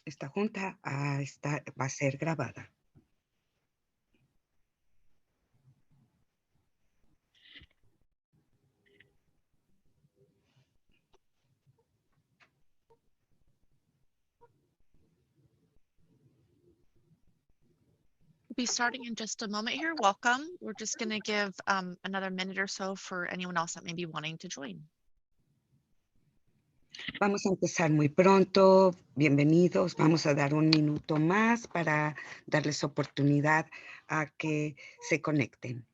Esta junta va a ser grabada. We'll be starting in just a moment here. Welcome. We're just going to give another minute or so for anyone else that may be wanting to join. Vamos a empezar muy pronto. Bienvenidos. Vamos a dar un minuto más para darles oportunidad a que se conecten.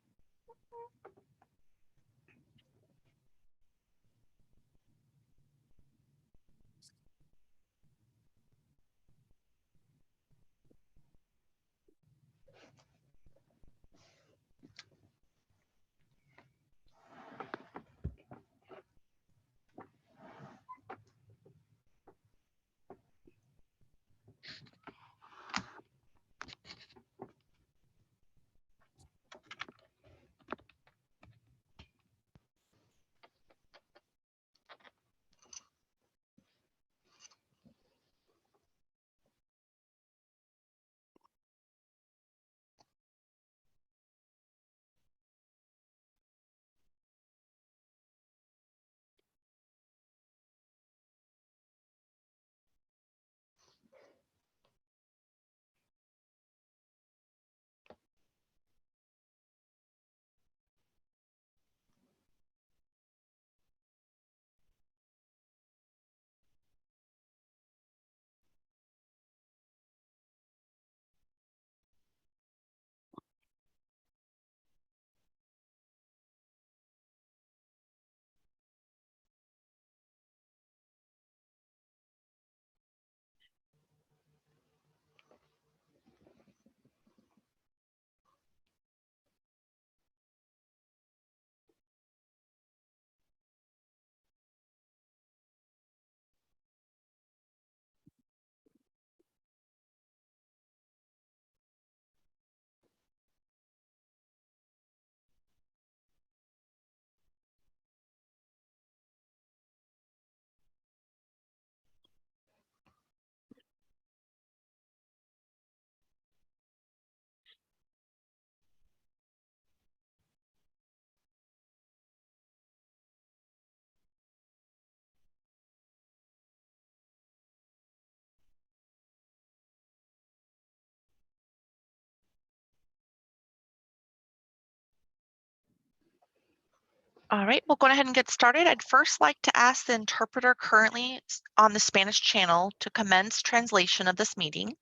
All right, we'll go ahead and get started. I'd first like to ask the interpreter currently on the Spanish channel to commence translation of this meeting.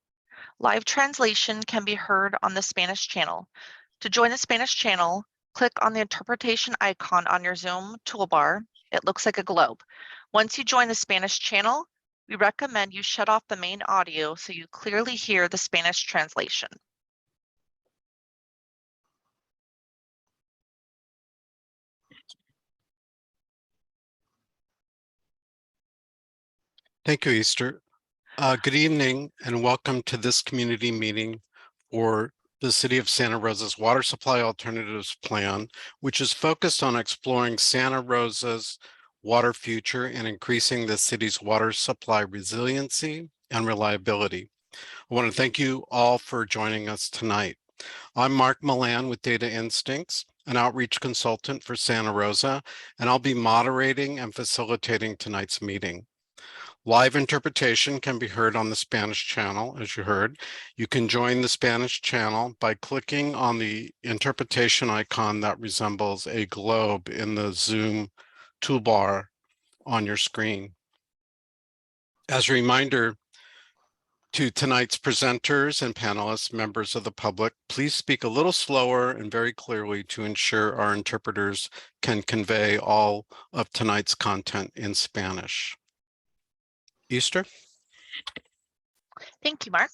Live translation can be heard on the Spanish channel. To join the Spanish channel, click on the interpretation icon on your Zoom toolbar. It looks like a globe. Once you join the Spanish channel, we recommend you shut off the main audio so you clearly hear the Spanish translation. Thank you, Easter. Good evening and welcome to this community meeting for the City of Santa Rosa's Water Supply Alternatives Plan, which is focused on exploring Santa Rosa's water future and increasing the city's water supply resiliency and reliability. I want to thank you all for joining us tonight. I'm Mark Milan with Data Instincts, an outreach consultant for Santa Rosa, and I'll be moderating and facilitating tonight's meeting. Live interpretation can be heard on the Spanish channel, as you heard. You can join the Spanish channel by clicking on the interpretation icon that resembles a globe in the Zoom toolbar on your screen. As a reminder to tonight's presenters and panelists, members of the public, please speak a little slower and very clearly to ensure our interpreters can convey all of tonight's content in Spanish. Easter? Thank you, Mark.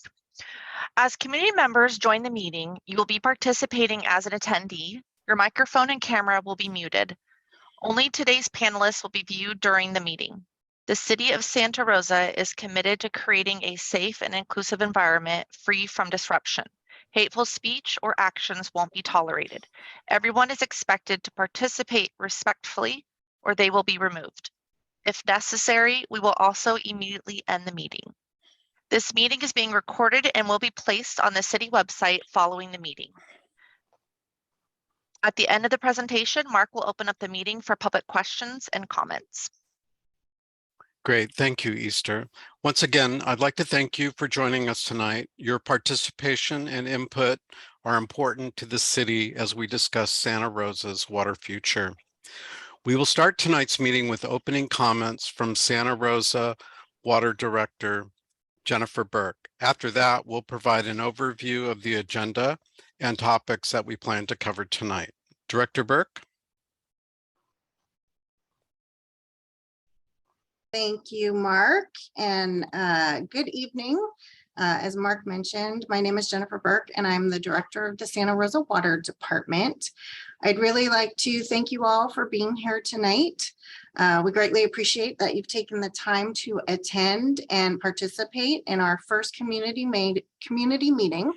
As community members join the meeting, you will be participating as an attendee. Your microphone and camera will be muted. Only today's panelists will be viewed during the meeting. The City of Santa Rosa is committed to creating a safe and inclusive environment free from disruption. Hateful speech or actions won't be tolerated. Everyone is expected to participate respectfully or they will be removed. If necessary, we will also immediately end the meeting. This meeting is being recorded and will be placed on the city website following the meeting. At the end of the presentation, Mark will open up the meeting for public questions and comments. Great, thank you, Easter. Once again, I'd like to thank you for joining us tonight. Your participation and input are important to the city as we discuss Santa Rosa's water future. We will start tonight's meeting with opening comments from Santa Rosa Water Director Jennifer Burke. After that, we'll provide an overview of the agenda and topics that we plan to cover tonight. Director Burke. Thank you, Mark, and good evening. As Mark mentioned, my name is Jennifer Burke, and I'm the Director of the Santa Rosa Water Department. I'd really like to thank you all for being here tonight. We greatly appreciate that you've taken the time to attend and participate in our first community meeting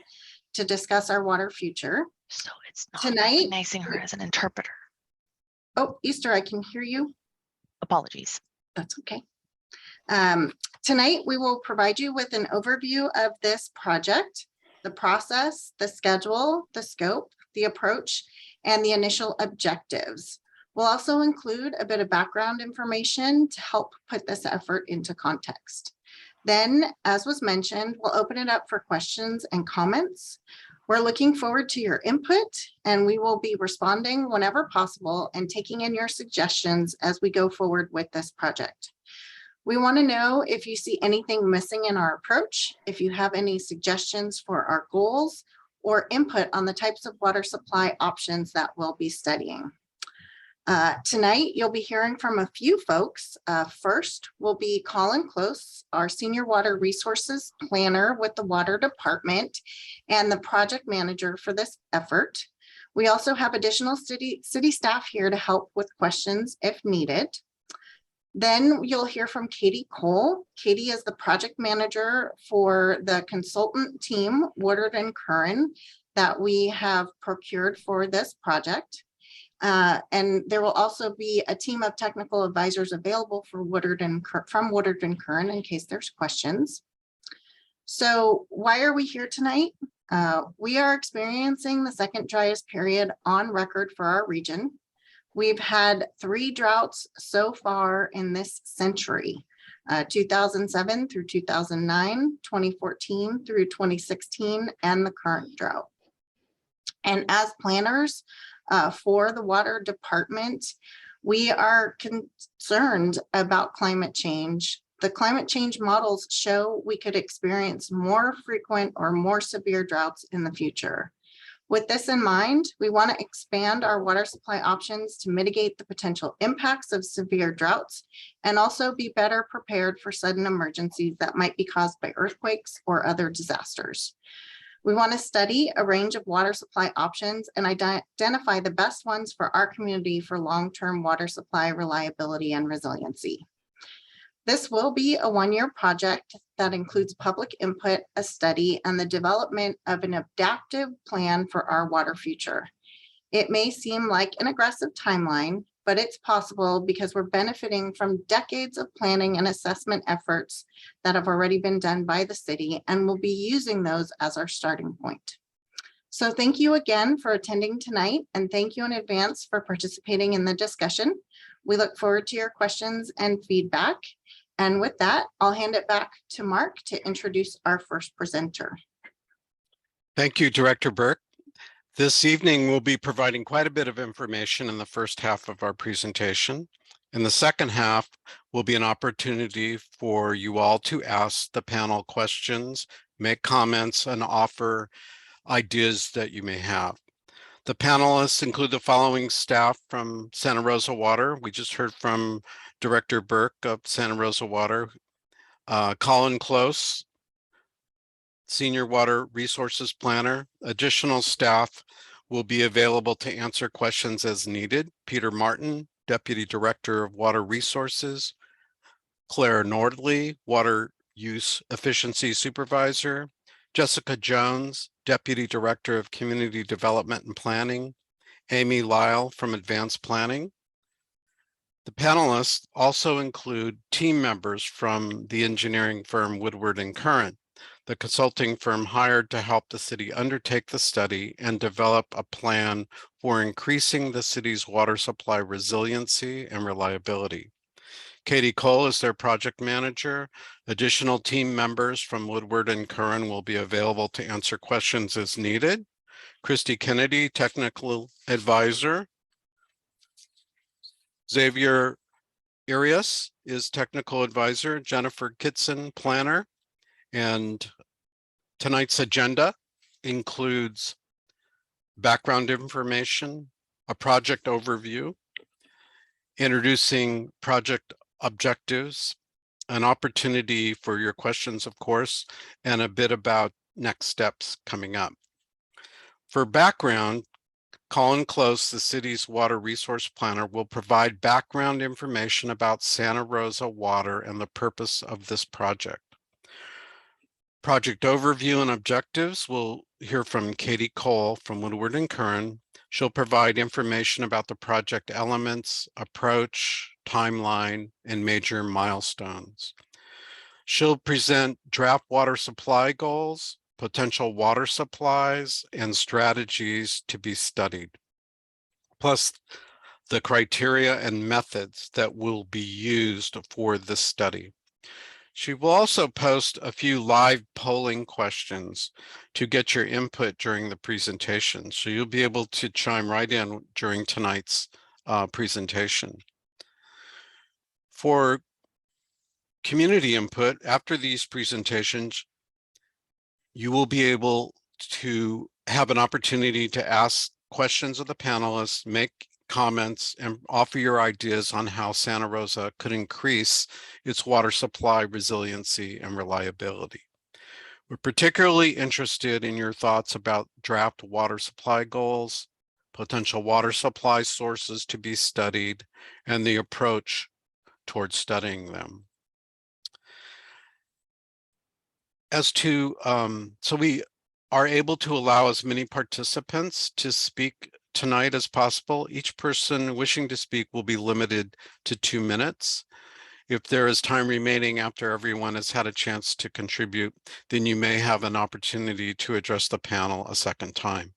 to discuss our water future. So it's not Tonight, recognizing her as an interpreter. Oh, Easter, I can hear you. Apologies. That's okay. Tonight, we will provide you with an overview of this project, the process, the schedule, the scope, the approach, and the initial objectives. We'll also include a bit of background information to help put this effort into context. Then, as was mentioned, we'll open it up for questions and comments. We're looking forward to your input, and we will be responding whenever possible and taking in your suggestions as we go forward with this project. We want to know if you see anything missing in our approach, if you have any suggestions for our goals, or input on the types of water supply options that we'll be studying. Tonight, you'll be hearing from a few folks. First will be Colin Close, our Senior Water Resources Planner with the Water Department and the project manager for this effort. We also have additional city staff here to help with questions if needed. Then you'll hear from Katie Cole. Katie is the project manager for the consultant team, Woodard and Curran, that we have procured for this project. And there will also be a team of technical advisors available for from Woodard and Curran in case there's questions. So why are we here tonight? We are experiencing the second driest period on record for our region. We've had 3 droughts so far in this century, 2007 through 2009, 2014 through 2016, and the current drought. And as planners for the water department, we are concerned about climate change. The climate change models show we could experience more frequent or more severe droughts in the future. With this in mind, we want to expand our water supply options to mitigate the potential impacts of severe droughts and also be better prepared for sudden emergencies that might be caused by earthquakes or other disasters. We want to study a range of water supply options and identify the best ones for our community for long-term water supply reliability and resiliency. This will be a 1-year project that includes public input, a study, and the development of an adaptive plan for our water future. It may seem like an aggressive timeline, but it's possible because we're benefiting from decades of planning and assessment efforts that have already been done by the city, and we'll be using those as our starting point. So thank you again for attending tonight, and thank you in advance for participating in the discussion. We look forward to your questions and feedback. And with that, I'll hand it back to Mark to introduce our first presenter. Thank you, Director Burke. This evening, we'll be providing quite a bit of information in the first half of our presentation. In the second half will be an opportunity for you all to ask the panel questions, make comments, and offer ideas that you may have. The panelists include the following staff from Santa Rosa Water. We just heard from Director Burke of Santa Rosa Water, Colin Close, Senior Water Resources Planner. Additional staff will be available to answer questions as needed. Peter Martin, Deputy Director of Water Resources, Claire Nordley, Water Use Efficiency Supervisor, Jessica Jones, Deputy Director of Community Development and Planning, Amy Lyle from Advanced Planning. The panelists also include team members from the engineering firm Woodward and Curran, the consulting firm hired to help the city undertake the study and develop a plan for increasing the city's water supply resiliency and reliability. Katie Cole is their project manager. Additional team members from Woodward and Curran will be available to answer questions as needed. Christy Kennedy, technical advisor. Xavier Arias is technical advisor. Jennifer Kitson, planner. And tonight's agenda includes background information, a project overview, introducing project objectives, an opportunity for your questions, of course, and a bit about next steps coming up. For background, Colin Close, the city's water resource planner, will provide background information about Santa Rosa Water and the purpose of this project. Project overview and objectives, we'll hear from Katie Cole from Woodward and Curran. She'll provide information about the project elements, approach, timeline, and major milestones. She'll present draft water supply goals, potential water supplies, and strategies to be studied, plus the criteria and methods that will be used for this study. She will also post a few live polling questions to get your input during the presentation. So you'll be able to chime right in during tonight's presentation. For community input, after these presentations, you will be able to have an opportunity to ask questions of the panelists, make comments, and offer your ideas on how Santa Rosa could increase its water supply resiliency and reliability. We're particularly interested in your thoughts about draft water supply goals, potential water supply sources to be studied, and the approach towards studying them. As to, so we are able to allow as many participants to speak tonight as possible. Each person wishing to speak will be limited to 2 minutes. If there is time remaining after everyone has had a chance to contribute, then you may have an opportunity to address the panel a second time.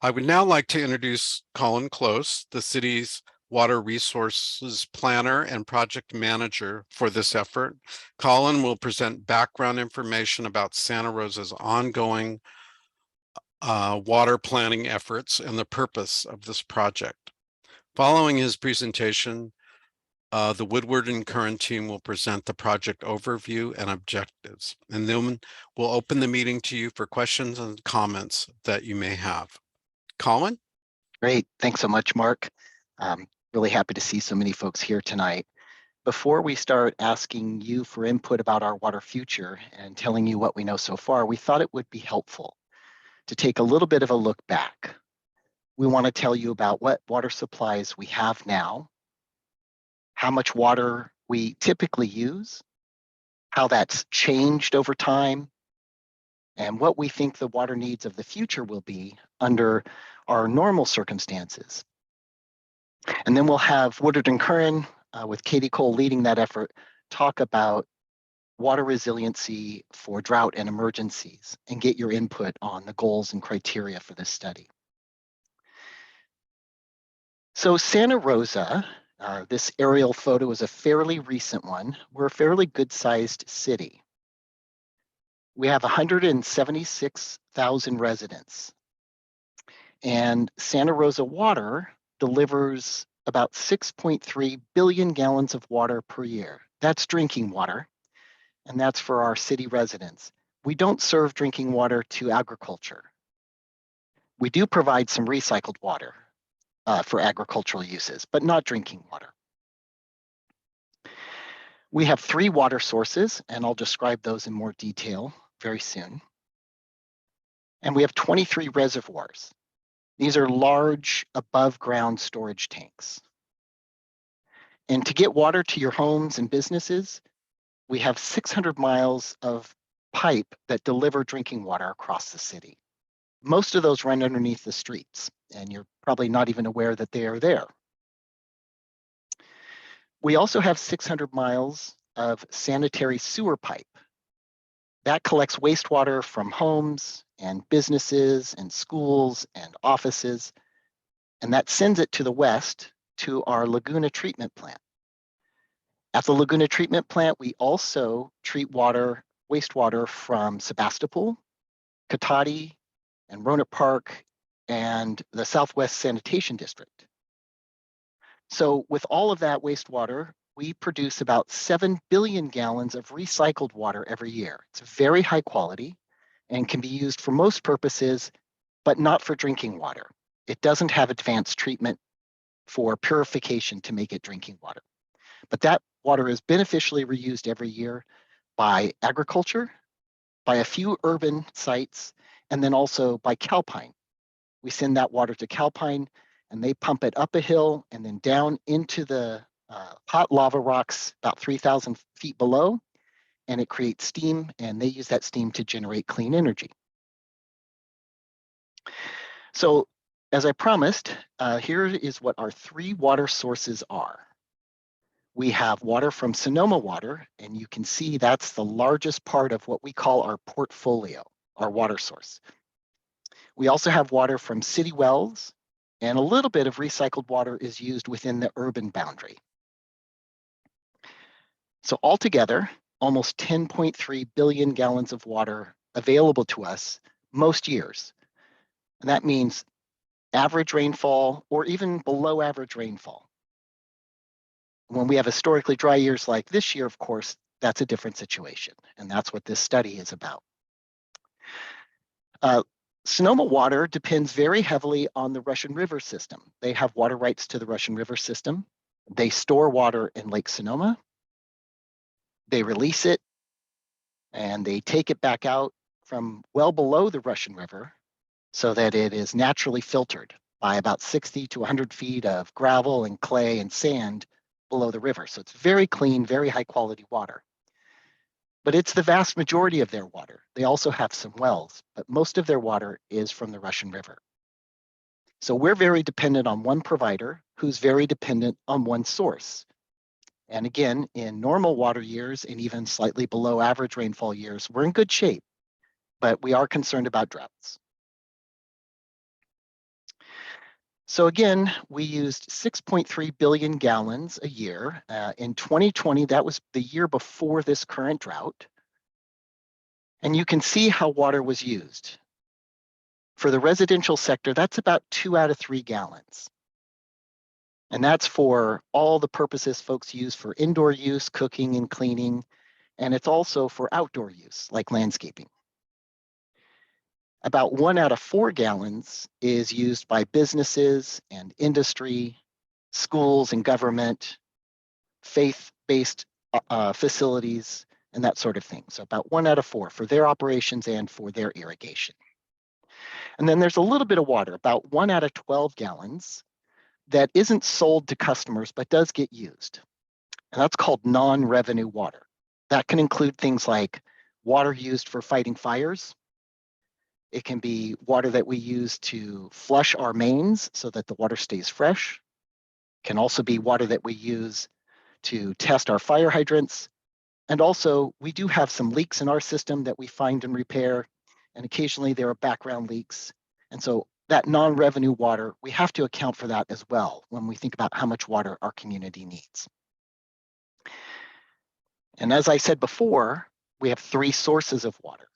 I would now like to introduce Colin Close, the city's water resources planner and project manager for this effort. Colin will present background information about Santa Rosa's ongoing water planning efforts and the purpose of this project. Following his presentation, the Woodward and Curran team will present the project overview and objectives, and then we'll open the meeting to you for questions and comments that you may have. Colin? Great, thanks so much, Mark. Really happy to see so many folks here tonight. Before we start asking you for input about our water future and telling you what we know so far, we thought it would be helpful to take a little bit of a look back. We want to tell you about what water supplies we have now, how much water we typically use, how that's changed over time, and what we think the water needs of the future will be under our normal circumstances. And then we'll have Woodward and Curran with Katie Cole leading that effort, talk about water resiliency for drought and emergencies and get your input on the goals and criteria for this study. So Santa Rosa, this aerial photo is a fairly recent one. We're a fairly good-sized city. We have 176,000 residents. And Santa Rosa Water delivers about 6.3 billion gallons of water per year. That's drinking water, and that's for our city residents. We don't serve drinking water to agriculture. We do provide some recycled water for agricultural uses, but not drinking water. We have 3 water sources, and I'll describe those in more detail very soon. And we have 23 reservoirs. These are large above ground storage tanks. And to get water to your homes and businesses, we have 600 miles of pipe that deliver drinking water across the city. Most of those run underneath the streets, and you're probably not even aware that they are there. We also have 600 miles of sanitary sewer pipe. That collects wastewater from homes and businesses and schools and offices, and that sends it to the west to our Laguna treatment plant. At the Laguna treatment plant, we also treat wastewater from Sebastopol, Cotati, and Rohnert Park, and the Southwest Sanitation District. So with all of that wastewater, we produce about 7 billion gallons of recycled water every year. It's very high quality and can be used for most purposes, but not for drinking water. It doesn't have advanced treatment for purification to make it drinking water. But that water is beneficially reused every year by agriculture, by a few urban sites, and then also by Calpine. We send that water to Calpine and they pump it up a hill and then down into the hot lava rocks about 3,000 feet below, and it creates steam, and they use that steam to generate clean energy. So as I promised, here is what our 3 water sources are. We have water from Sonoma Water, and you can see that's the largest part of what we call our portfolio, our water source. We also have water from city wells, and a little bit of recycled water is used within the urban boundary. So altogether, almost 10.3 billion gallons of water available to us most years. And that means average rainfall or even below average rainfall. When we have historically dry years like this year, of course, that's a different situation. And that's what this study is about. Sonoma Water depends very heavily on the Russian River system. They have water rights to the Russian River system. They store water in Lake Sonoma. They release it and they take it back out from well below the Russian River so that it is naturally filtered by about 60 to 100 feet of gravel and clay and sand below the river. So it's very clean, very high quality water. But it's the vast majority of their water. They also have some wells, but most of their water is from the Russian River. So we're very dependent on one provider who's very dependent on one source. And again, in normal water years and even slightly below average rainfall years, we're in good shape, but we are concerned about droughts. So again, we used 6.3 billion gallons a year. In 2020, that was the year before this current drought. And you can see how water was used. For the residential sector, that's about 2 out of 3 gallons. And that's for all the purposes folks use for indoor use, cooking and cleaning. And it's also for outdoor use, like landscaping. About 1 out of 4 gallons is used by businesses and industry, schools and government, faith-based facilities, and that sort of thing. So about 1 out of 4 for their operations and for their irrigation. And then there's a little bit of water, about 1 out of 12 gallons, that isn't sold to customers, but does get used. And that's called non-revenue water. That can include things like water used for fighting fires. It can be water that we use to flush our mains so that the water stays fresh. It can also be water that we use to test our fire hydrants. And also, we do have some leaks in our system that we find and repair. And occasionally there are background leaks. And so that non-revenue water, we have to account for that as well when we think about how much water our community needs. And as I said before, we have 3 sources of water.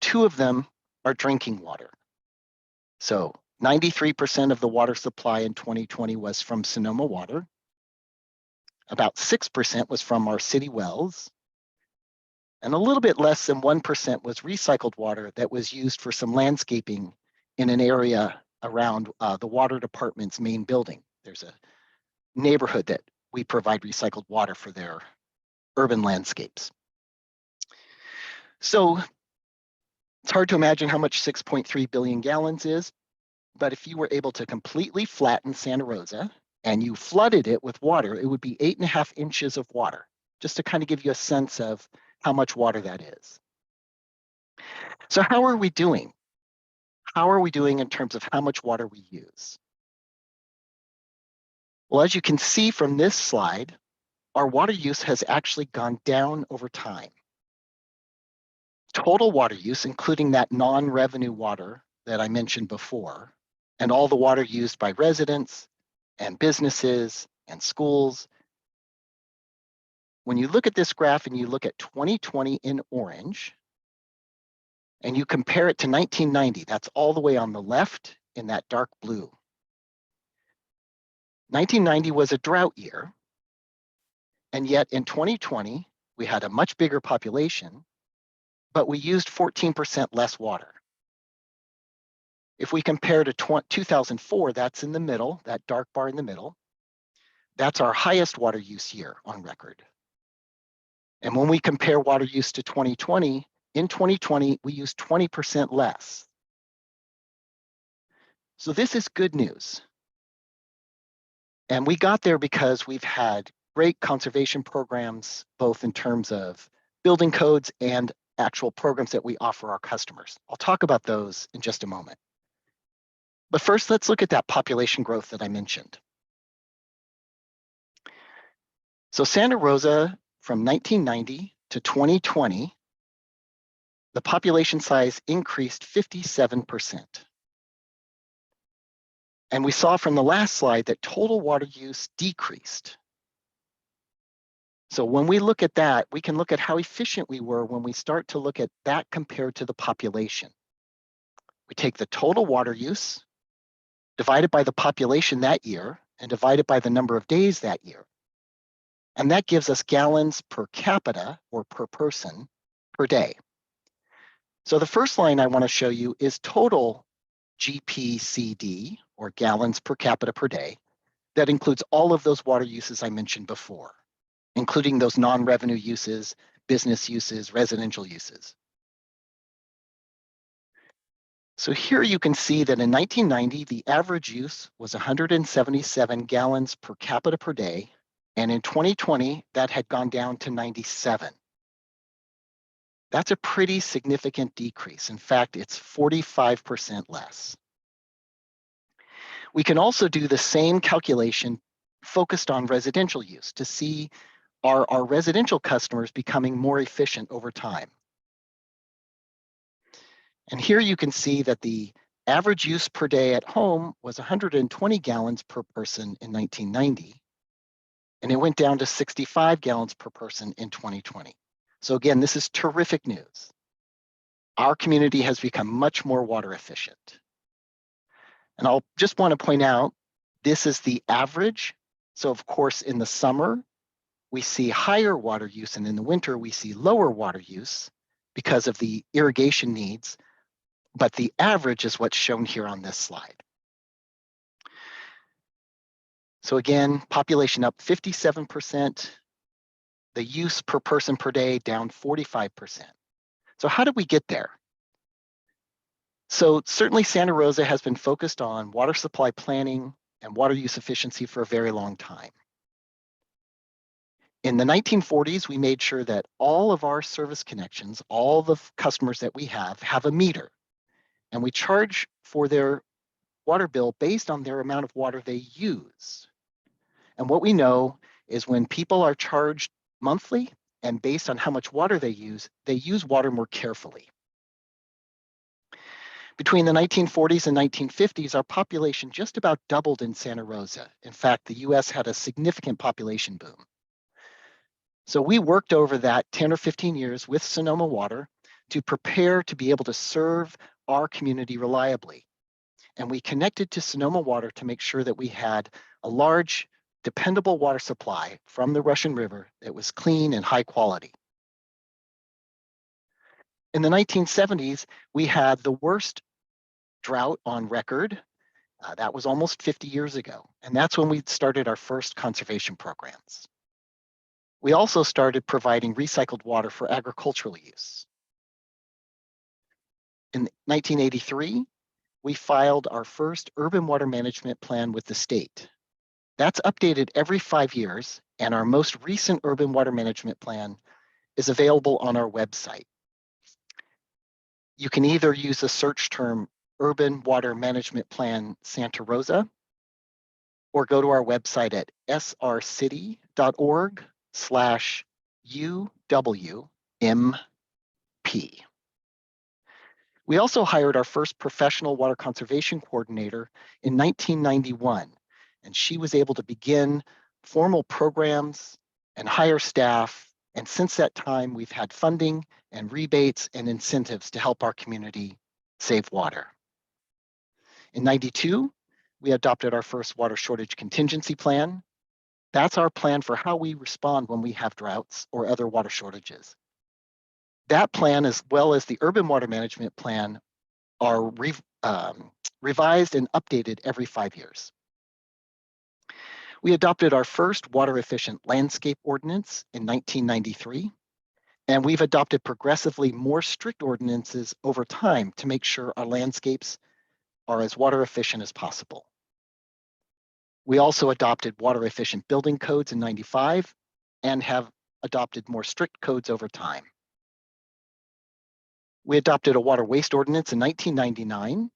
2 of them are drinking water. So 93% of the water supply in 2020 was from Sonoma Water. About 6% was from our city wells. And a little bit less than 1% was recycled water that was used for some landscaping in an area around the water department's main building. There's a neighborhood that we provide recycled water for their urban landscapes. So it's hard to imagine how much 6.3 billion gallons is, but if you were able to completely flatten Santa Rosa and you flooded it with water, it would be 8.5 inches of water, just to kind of give you a sense of how much water that is. So how are we doing? How are we doing in terms of how much water we use? Well, as you can see from this slide, our water use has actually gone down over time. Total water use, including that non-revenue water that I mentioned before, and all the water used by residents and businesses and schools. When you look at this graph and you look at 2020 in orange, and you compare it to 1990, that's all the way on the left in that dark blue. 1990 was a drought year, and yet in 2020, we had a much bigger population, but we used 14% less water. If we compare to 2004, that's in the middle, that dark bar in the middle, that's our highest water use year on record. And when we compare water use to 2020, in 2020, we used 20% less. So this is good news. And we got there because we've had great conservation programs, both in terms of building codes and actual programs that we offer our customers. I'll talk about those in just a moment. But first, let's look at that population growth that I mentioned. So Santa Rosa, from 1990 to 2020, the population size increased 57%. And we saw from the last slide that total water use decreased. So when we look at that, we can look at how efficient we were when we start to look at that compared to the population. We take the total water use, divided by the population that year, and divided by the number of days that year. And that gives us gallons per capita, or per person, per day. So the first line I want to show you is total GPCD, or gallons per capita per day. That includes all of those water uses I mentioned before, including those non-revenue uses, business uses, residential uses. So here you can see that in 1990, the average use was 177 gallons per capita per day. And in 2020, that had gone down to 97. That's a pretty significant decrease. In fact, it's 45% less. We can also do the same calculation focused on residential use to see are our residential customers becoming more efficient over time. And here you can see that the average use per day at home was 120 gallons per person in 1990, and it went down to 65 gallons per person in 2020. So again, this is terrific news. Our community has become much more water efficient. And I'll just want to point out, this is the average. So of course, in the summer, we see higher water use, and in the winter, we see lower water use because of the irrigation needs. But the average is what's shown here on this slide. So again, population up 57%, the use per person per day down 45%. So how did we get there? So certainly Santa Rosa has been focused on water supply planning and water use efficiency for a very long time. In the 1940s, we made sure that all of our service connections, all the customers that we have a meter, and we charge for their water bill based on their amount of water they use. And what we know is when people are charged monthly and based on how much water they use water more carefully. Between the 1940s and 1950s, our population just about doubled in Santa Rosa. In fact, the US had a significant population boom. So we worked over that 10 or 15 years with Sonoma Water to prepare to be able to serve our community reliably. And we connected to Sonoma Water to make sure that we had a large, dependable water supply from the Russian River that was clean and high quality. In the 1970s, we had the worst drought on record. That was almost 50 years ago. And that's when we started our first conservation programs. We also started providing recycled water for agricultural use. In 1983, we filed our first urban water management plan with the state. That's updated every 5 years, and our most recent urban water management plan is available on our website. You can either use the search term Urban Water Management Plan Santa Rosa, or go to our website at srcity.org We also hired our first professional water conservation coordinator in 1991, and she was able to begin formal programs and hire staff. And since that time, we've had funding and rebates and incentives to help our community save water. In '92, we adopted our first water shortage contingency plan. That's our plan for how we respond when we have droughts or other water shortages. That plan, as well as the urban water management plan, are revised and updated every 5 years. We adopted our first water efficient landscape ordinance in 1993, and we've adopted progressively more strict ordinances over time to make sure our landscapes are as water efficient as possible. We also adopted water efficient building codes in '95 and have adopted more strict codes over time. We adopted a water waste ordinance in 1999,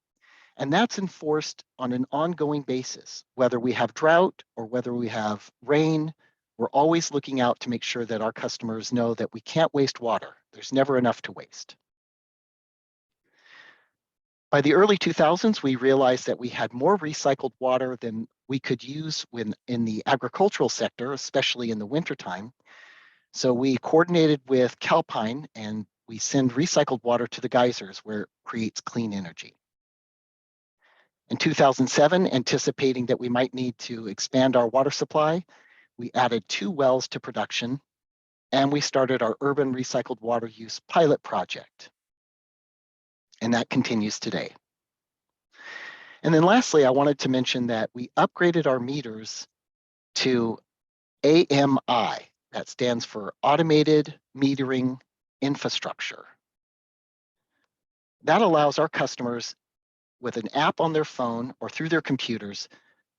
and that's enforced on an ongoing basis. Whether we have drought or whether we have rain, we're always looking out to make sure that our customers know that we can't waste water. There's never enough to waste. By the early 2000s, we realized that we had more recycled water than we could use in the agricultural sector, especially in the wintertime. So we coordinated with Calpine and we send recycled water to the geysers where it creates clean energy. In 2007, anticipating that we might need to expand our water supply, we added 2 wells to production, and we started our urban recycled water use pilot project. And that continues today. And then lastly, I wanted to mention that we upgraded our meters to AMI. That stands for Automated Metering Infrastructure. That allows our customers with an app on their phone or through their computers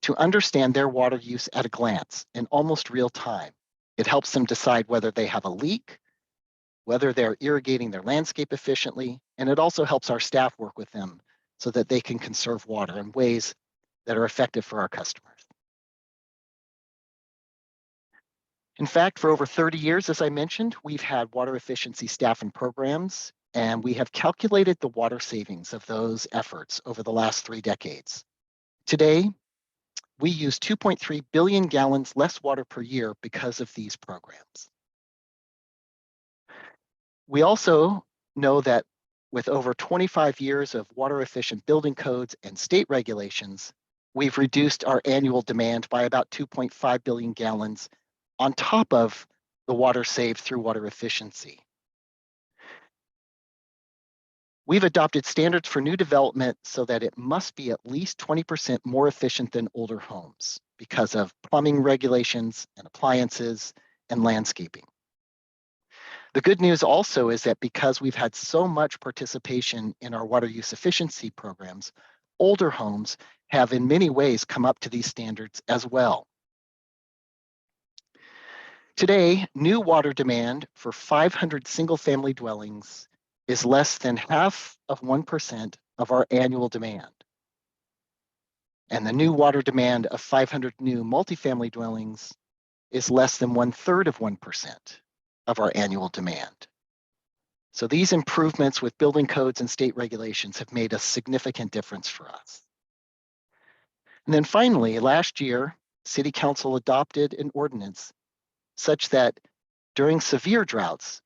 to understand their water use at a glance in almost real time. It helps them decide whether they have a leak, whether they're irrigating their landscape efficiently, and it also helps our staff work with them so that they can conserve water in ways that are effective for our customers. In fact, for over 30 years, as I mentioned, we've had water efficiency staff and programs, and we have calculated the water savings of those efforts over the last 3 decades. Today, we use 2.3 billion gallons less water per year because of these programs. We also know that with over 25 years of water efficient building codes and state regulations, we've reduced our annual demand by about 2.5 billion gallons on top of the water saved through water efficiency. We've adopted standards for new development so that it must be at least 20% more efficient than older homes because of plumbing regulations and appliances and landscaping. The good news also is that because we've had so much participation in our water use efficiency programs, older homes have in many ways come up to these standards as well. Today, new water demand for 500 single-family dwellings is less than 0.5% of our annual demand. And the new water demand of 500 new multifamily dwellings is less than 1/3 of our annual demand. So these improvements with building codes and state regulations have made a significant difference for us. And then finally, last year, City Council adopted an ordinance such that during severe droughts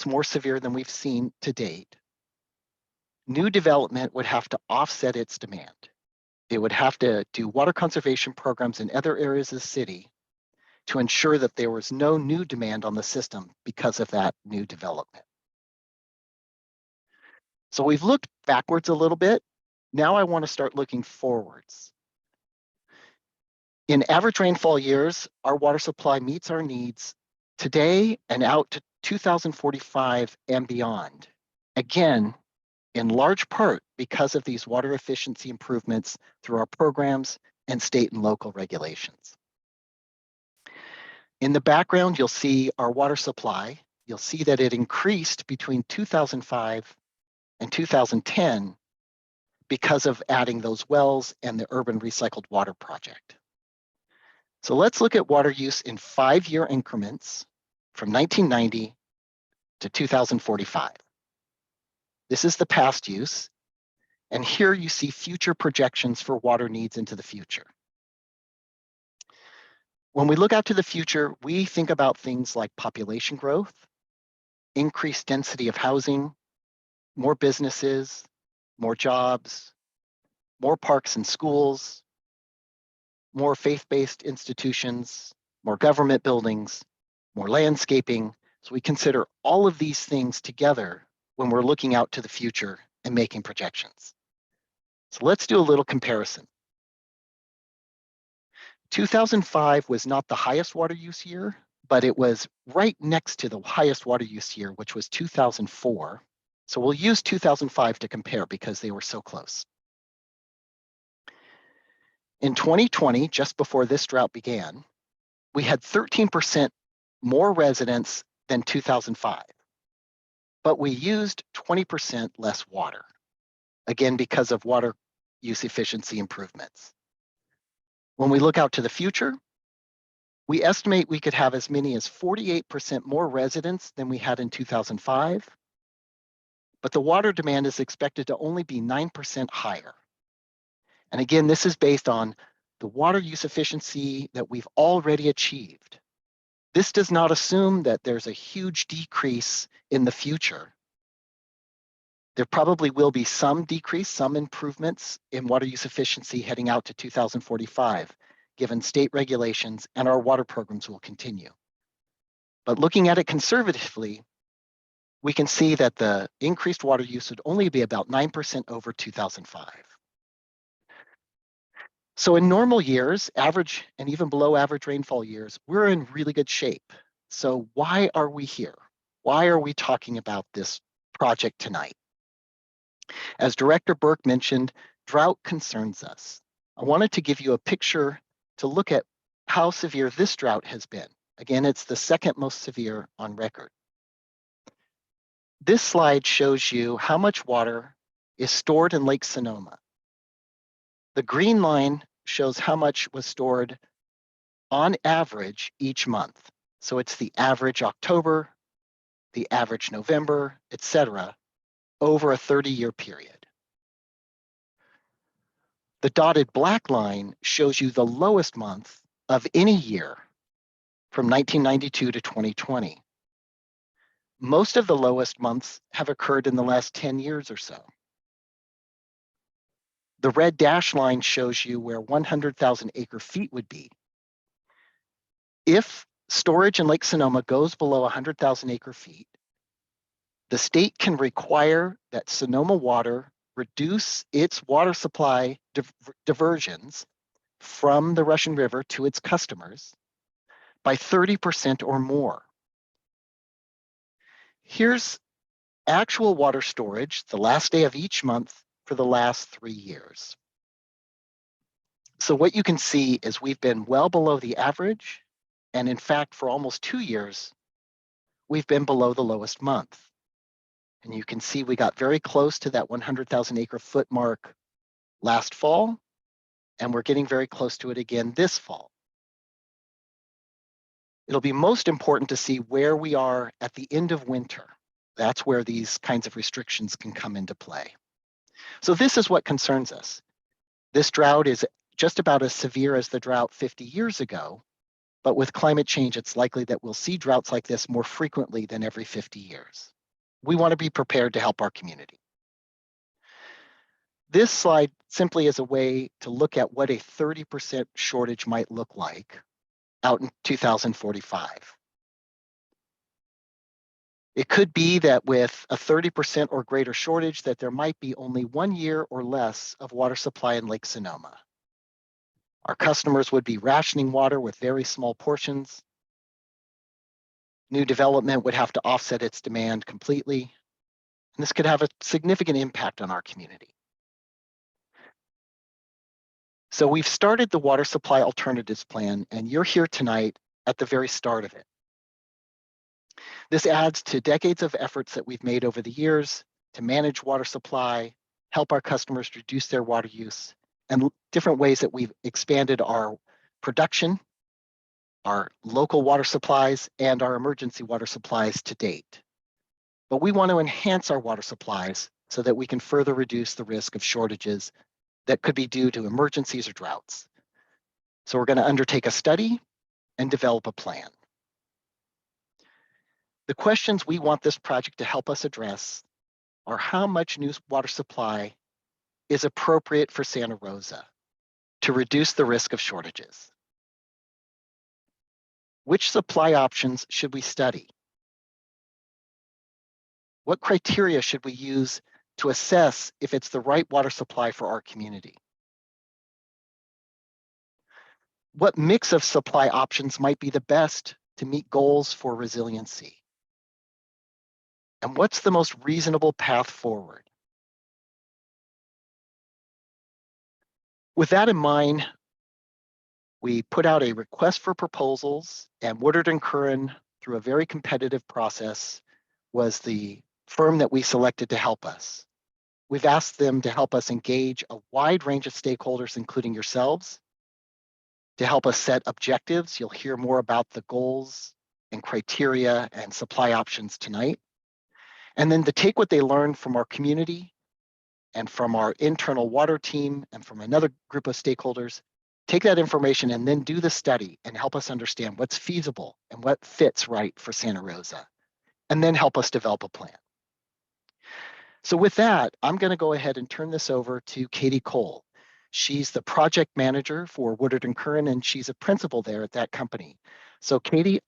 more severe than we've seen to date, new development would have to offset its demand. It would have to do water conservation programs in other areas of the city to ensure that there was no new demand on the system because of that new development. So we've looked backwards a little bit. Now I want to start looking forwards. In average rainfall years, our water supply meets our needs today and out to 2045 and beyond. Again, in large part because of these water efficiency improvements through our programs and state and local regulations. In the background, you'll see our water supply. You'll see that it increased between 2005 and 2010 because of adding those wells and the urban recycled water project. So let's look at water use in 5-year increments from 1990 to 2045. This is the past use, and here you see future projections for water needs into the future. When we look out to the future, we think about things like population growth, increased density of housing, more businesses, more jobs, more parks and schools, more faith-based institutions, more government buildings, more landscaping. So we consider all of these things together when we're looking out to the future and making projections. So let's do a little comparison. 2005 was not the highest water use year, but it was right next to the highest water use year, which was 2004. So we'll use 2005 to compare because they were so close. In 2020, just before this drought began, we had 13% more residents than 2005, but we used 20% less water, again, because of water use efficiency improvements. When we look out to the future, we estimate we could have as many as 48% more residents than we had in 2005, but the water demand is expected to only be 9% higher. And again, this is based on the water use efficiency that we've already achieved. This does not assume that there's a huge decrease in the future. There probably will be some decrease, some improvements in water use efficiency heading out to 2045, given state regulations, and our water programs will continue. But looking at it conservatively, we can see that the increased water use would only be about 9% over 2005. So in normal years, average and even below average rainfall years, we're in really good shape. So why are we here? Why are we talking about this project tonight? As Director Burke mentioned, drought concerns us. I wanted to give you a picture to look at how severe this drought has been. Again, it's the second most severe on record. This slide shows you how much water is stored in Lake Sonoma. The green line shows how much was stored on average each month. So it's the average October, the average November, etc., over a 30-year period. The dotted black line shows you the lowest month of any year from 1992 to 2020. Most of the lowest months have occurred in the last 10 years or so. The red dashed line shows you where 100,000 acre feet would be. If storage in Lake Sonoma goes below 100,000 acre feet, the state can require that Sonoma Water reduce its water supply diversions from the Russian River to its customers by 30% or more. Here's actual water storage the last day of each month for the last 3 years. So what you can see is we've been well below the average, and in fact, for almost 2 years, we've been below the lowest month. And you can see we got very close to that 100,000 acre foot mark last fall, and we're getting very close to it again this fall. It'll be most important to see where we are at the end of winter. That's where these kinds of restrictions can come into play. So this is what concerns us. This drought is just about as severe as the drought 50 years ago, but with climate change, it's likely that we'll see droughts like this more frequently than every 50 years. We want to be prepared to help our community. This slide simply is a way to look at what a 30% shortage might look like out in 2045. It could be that with a 30% or greater shortage that there might be only 1 year or less of water supply in Lake Sonoma. Our customers would be rationing water with very small portions. New development would have to offset its demand completely. And this could have a significant impact on our community. So we've started the Water Supply Alternatives Plan, and you're here tonight at the very start of it. This adds to decades of efforts that we've made over the years to manage water supply, help our customers reduce their water use, and different ways that we've expanded our production our local water supplies and our emergency water supplies to date. But we want to enhance our water supplies so that we can further reduce the risk of shortages that could be due to emergencies or droughts. So we're going to undertake a study and develop a plan. The questions we want this project to help us address are how much new water supply is appropriate for Santa Rosa to reduce the risk of shortages? Which supply options should we study? What criteria should we use to assess if it's the right water supply for our community? What mix of supply options might be the best to meet goals for resiliency? And what's the most reasonable path forward? With that in mind, we put out a request for proposals, and Woodard & Curran, through a very competitive process, was the firm that we selected to help us. We've asked them to help us engage a wide range of stakeholders, including yourselves, to help us set objectives. You'll hear more about the goals and criteria and supply options tonight. And then to take what they learned from our community and from our internal water team and from another group of stakeholders, take that information and then do the study and help us understand what's feasible and what fits right for Santa Rosa, and then help us develop a plan. So with that, I'm going to go ahead and turn this over to Katie Cole. She's the project manager for Woodard & Curran, and she's a principal there at that company. So Katie,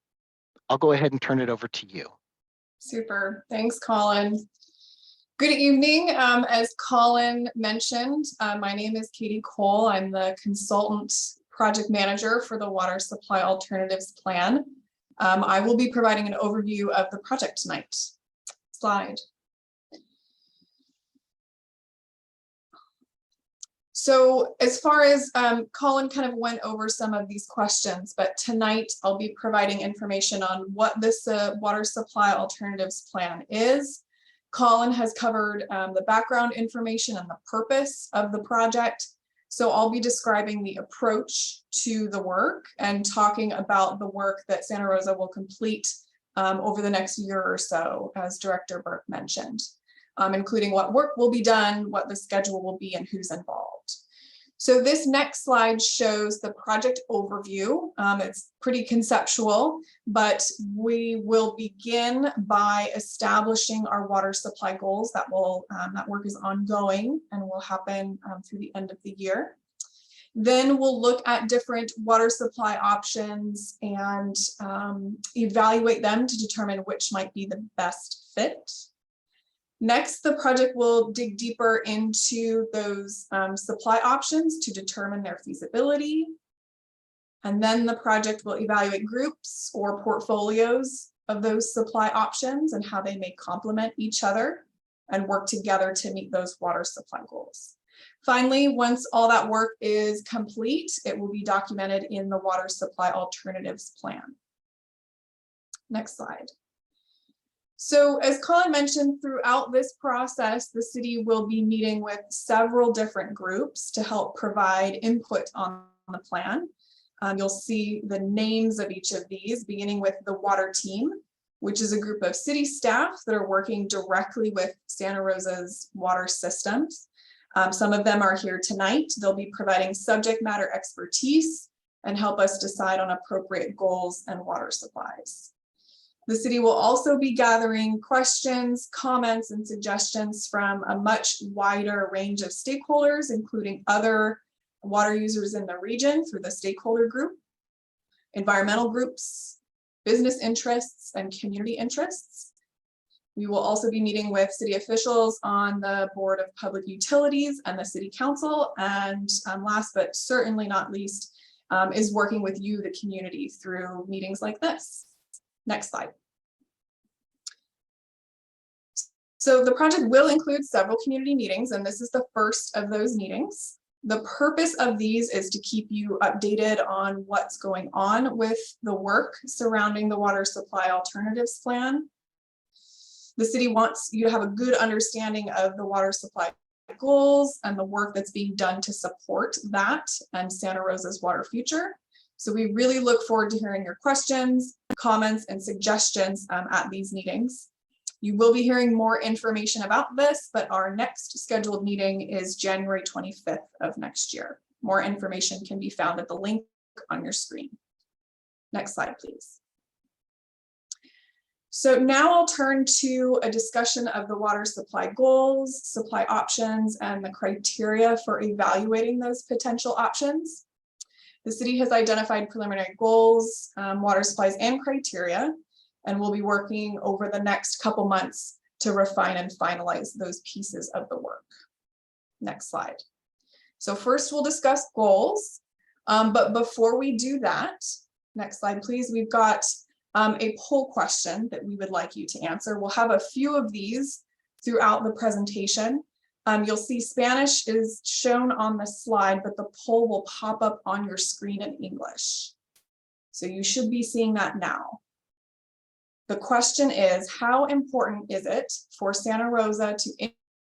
I'll go ahead and turn it over to you. Super. Thanks, Colin. Good evening. As Colin mentioned, my name is Katie Cole. I'm the consultant project manager for the Water Supply Alternatives Plan. I will be providing an overview of the project tonight. Slide. So as far as Colin kind of went over some of these questions, but tonight I'll be providing information on what this Water Supply Alternatives Plan is. Colin has covered the background information and the purpose of the project. So I'll be describing the approach to the work and talking about the work that Santa Rosa will complete over the next year or so, as Director Burke mentioned. Including what work will be done, what the schedule will be, and who's involved. So this next slide shows the project overview. It's pretty conceptual, but we will begin by establishing our water supply goals. That work is ongoing and will happen through the end of the year. Then we'll look at different water supply options and evaluate them to determine which might be the best fit. Next, the project will dig deeper into those supply options to determine their feasibility. And then the project will evaluate groups or portfolios of those supply options and how they may complement each other and work together to meet those water supply goals. Finally, once all that work is complete, it will be documented in the Water Supply Alternatives Plan. Next slide. So as Colin mentioned, throughout this process, the city will be meeting with several different groups to help provide input on the plan. You'll see the names of each of these, beginning with the water team, which is a group of city staff that are working directly with Santa Rosa's water systems. Some of them are here tonight. They'll be providing subject matter expertise and help us decide on appropriate goals and water supplies. The city will also be gathering questions, comments, and suggestions from a much wider range of stakeholders, including other water users in the region through the stakeholder group, environmental groups, business interests, and community interests. We will also be meeting with city officials on the Board of Public Utilities and the City Council. And last but certainly not least, is working with you, the community, through meetings like this. Next slide. So the project will include several community meetings, and this is the first of those meetings. The purpose of these is to keep you updated on what's going on with the work surrounding the Water Supply Alternatives Plan. The city wants you to have a good understanding of the water supply goals and the work that's being done to support that and Santa Rosa's water future. So we really look forward to hearing your questions, comments, and suggestions at these meetings. You will be hearing more information about this, but our next scheduled meeting is January 25th of next year. More information can be found at the link on your screen. Next slide, please. So now I'll turn to a discussion of the water supply goals, supply options, and the criteria for evaluating those potential options. The city has identified preliminary goals, water supplies, and criteria, and we'll be working over the next couple months to refine and finalize those pieces of the work. Next slide. So first we'll discuss goals, but before we do that, next slide, please, we've got a poll question that we would like you to answer. We'll have a few of these throughout the presentation. You'll see Spanish is shown on the slide, but the poll will pop up on your screen in English. So you should be seeing that now. The question is, how important is it for Santa Rosa to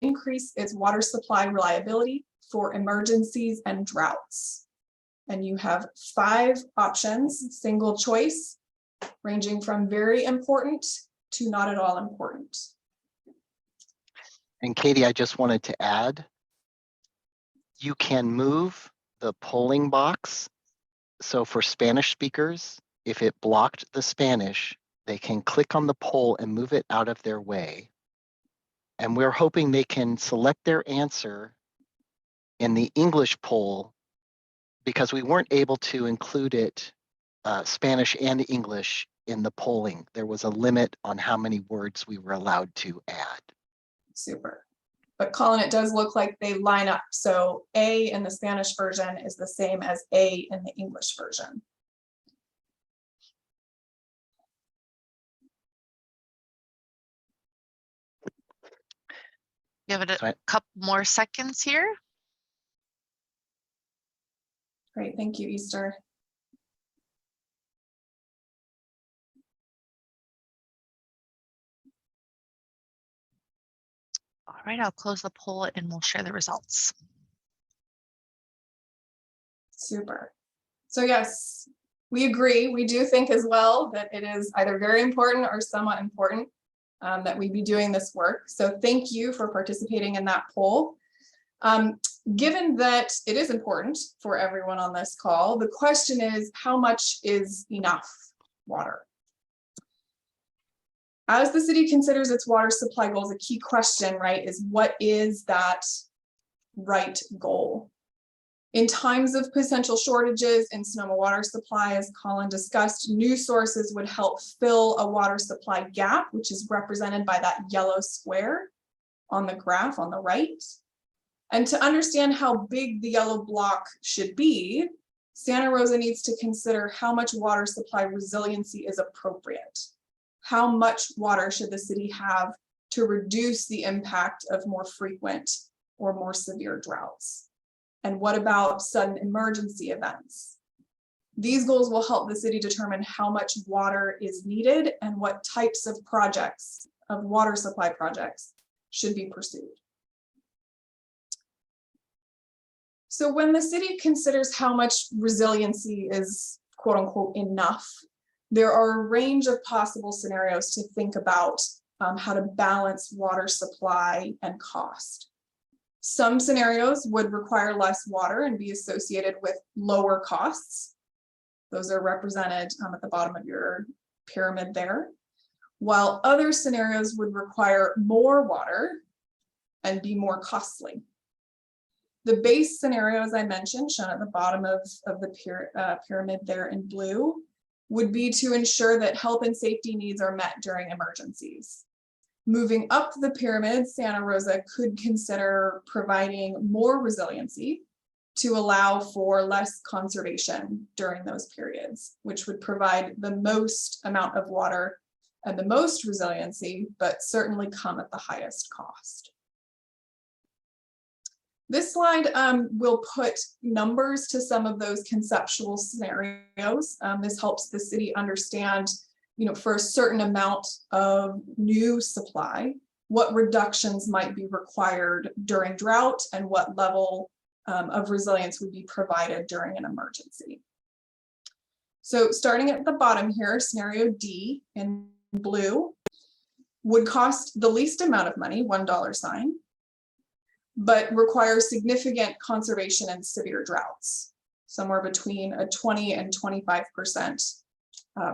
increase its water supply reliability for emergencies and droughts? And you have 5 options, single choice, ranging from very important to not at all important. And Katie, I just wanted to add, you can move the polling box. So for Spanish speakers, if it blocked the Spanish, they can click on the poll and move it out of their way. And we're hoping they can select their answer in the English poll because we weren't able to include it, Spanish and English, in the polling. There was a limit on how many words we were allowed to add. Super. But Colin, it does look like they line up. So A in the Spanish version is the same as A in the English version. Give it a couple more seconds here. Great, thank you, Easter. All right, I'll close the poll and we'll share the results. Super. So yes, we agree. We do think as well that it is either very important or somewhat important that we be doing this work. So thank you for participating in that poll. Given that it is important for everyone on this call, the question is, how much is enough water? As the city considers its water supply goals, a key question, right, is what is that right goal? In times of potential shortages in Sonoma water supply, as Colin discussed, new sources would help fill a water supply gap, which is represented by that yellow square on the graph on the right. And to understand how big the yellow block should be, Santa Rosa needs to consider how much water supply resiliency is appropriate. How much water should the city have to reduce the impact of more frequent or more severe droughts? And what about sudden emergency events? These goals will help the city determine how much water is needed and what types of projects, of water supply projects, should be pursued. So when the city considers how much resiliency is quote unquote enough, there are a range of possible scenarios to think about how to balance water supply and cost. Some scenarios would require less water and be associated with lower costs. Those are represented at the bottom of your pyramid there. While other scenarios would require more water and be more costly. The base scenario, as I mentioned, shown at the bottom of the pyramid there in blue, would be to ensure that health and safety needs are met during emergencies. Moving up the pyramid, Santa Rosa could consider providing more resiliency to allow for less conservation during those periods, which would provide the most amount of water and the most resiliency, but certainly come at the highest cost. This slide will put numbers to some of those conceptual scenarios. This helps the city understand, for a certain amount of new supply, what reductions might be required during drought and what level of resilience would be provided during an emergency. So starting at the bottom here, scenario D in blue would cost the least amount of money, $1 but requires significant conservation and severe droughts, somewhere between a 20 and 25%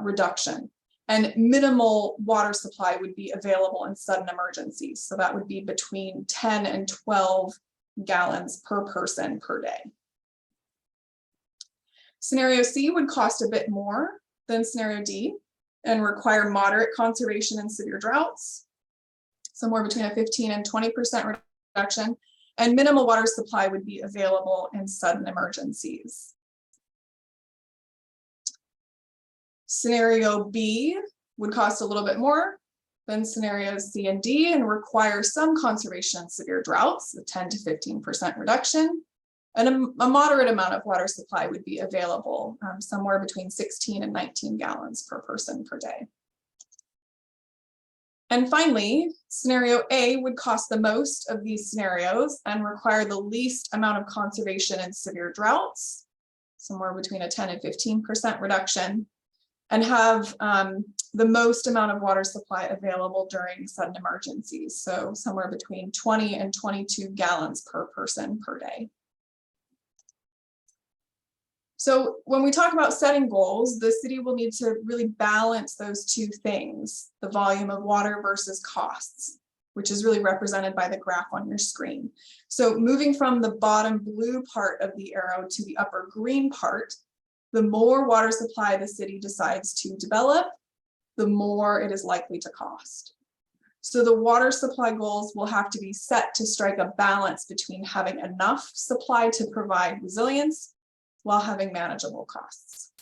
reduction. And minimal water supply would be available in sudden emergencies. So that would be between 10 and 12 gallons per person per day. Scenario C would cost a bit more than scenario D and require moderate conservation and severe droughts, somewhere between a 15 and 20% reduction, and minimal water supply would be available in sudden emergencies. Scenario B would cost a little bit more than scenarios C and D and require some conservation and severe droughts, a 10 to 15% reduction, and a moderate amount of water supply would be available, somewhere between 16 and 19 gallons per person per day. And finally, scenario A would cost the most of these scenarios and require the least amount of conservation and severe droughts, somewhere between a 10 and 15% reduction, and have the most amount of water supply available during sudden emergencies. So somewhere between 20 and 22 gallons per person per day. So when we talk about setting goals, the city will need to really balance those two things, the volume of water versus costs, which is really represented by the graph on your screen. So moving from the bottom blue part of the arrow to the upper green part, the more water supply the city decides to develop, the more it is likely to cost. So the water supply goals will have to be set to strike a balance between having enough supply to provide resilience while having manageable costs.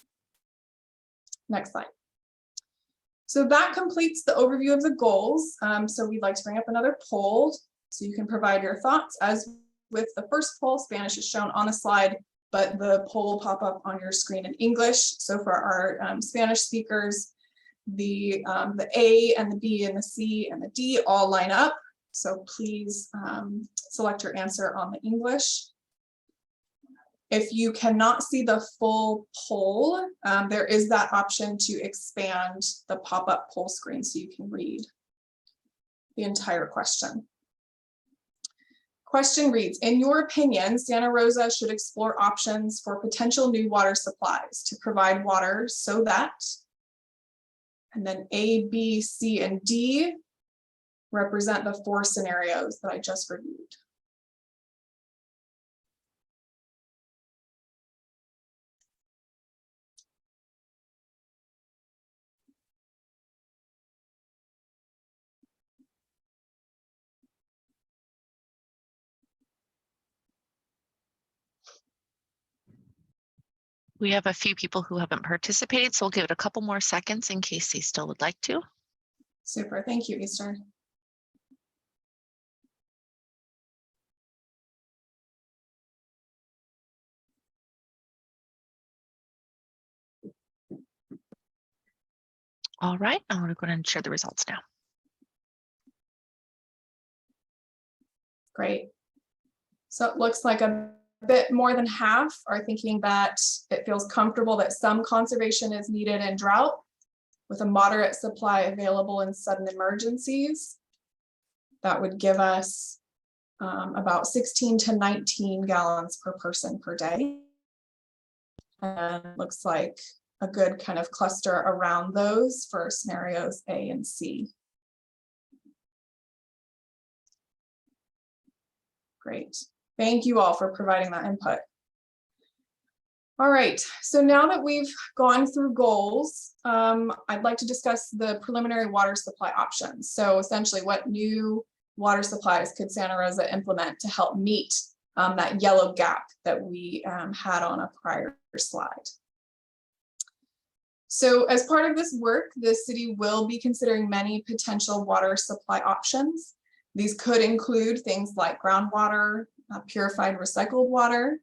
Next slide. So that completes the overview of the goals. So we'd like to bring up another poll so you can provide your thoughts. As with the first poll, Spanish is shown on the slide, but the poll will pop up on your screen in English. So for our Spanish speakers, the A and the B and the C and the D all line up. So please select your answer on the English. If you cannot see the full poll, there is that option to expand the pop-up poll screen so you can read the entire question. Question reads, in your opinion, Santa Rosa should explore options for potential new water supplies to provide water so that, and then A, B, C, and D represent the 4 scenarios that I just reviewed. We have a few people who haven't participated, so we'll give it a couple more seconds in case they still would like to. Super, thank you, Easter. All right, I'm going to go ahead and share the results now. Great. So it looks like a bit more than half are thinking that it feels comfortable that some conservation is needed in drought with a moderate supply available in sudden emergencies. That would give us about 16 to 19 gallons per person per day. And it looks like a good kind of cluster around those for scenarios A and C. Great. Thank you all for providing that input. All right, so now that we've gone through goals, I'd like to discuss the preliminary water supply options. So essentially, what new water supplies could Santa Rosa implement to help meet that yellow gap that we had on a prior slide? So as part of this work, the city will be considering many potential water supply options. These could include things like groundwater, purified recycled water,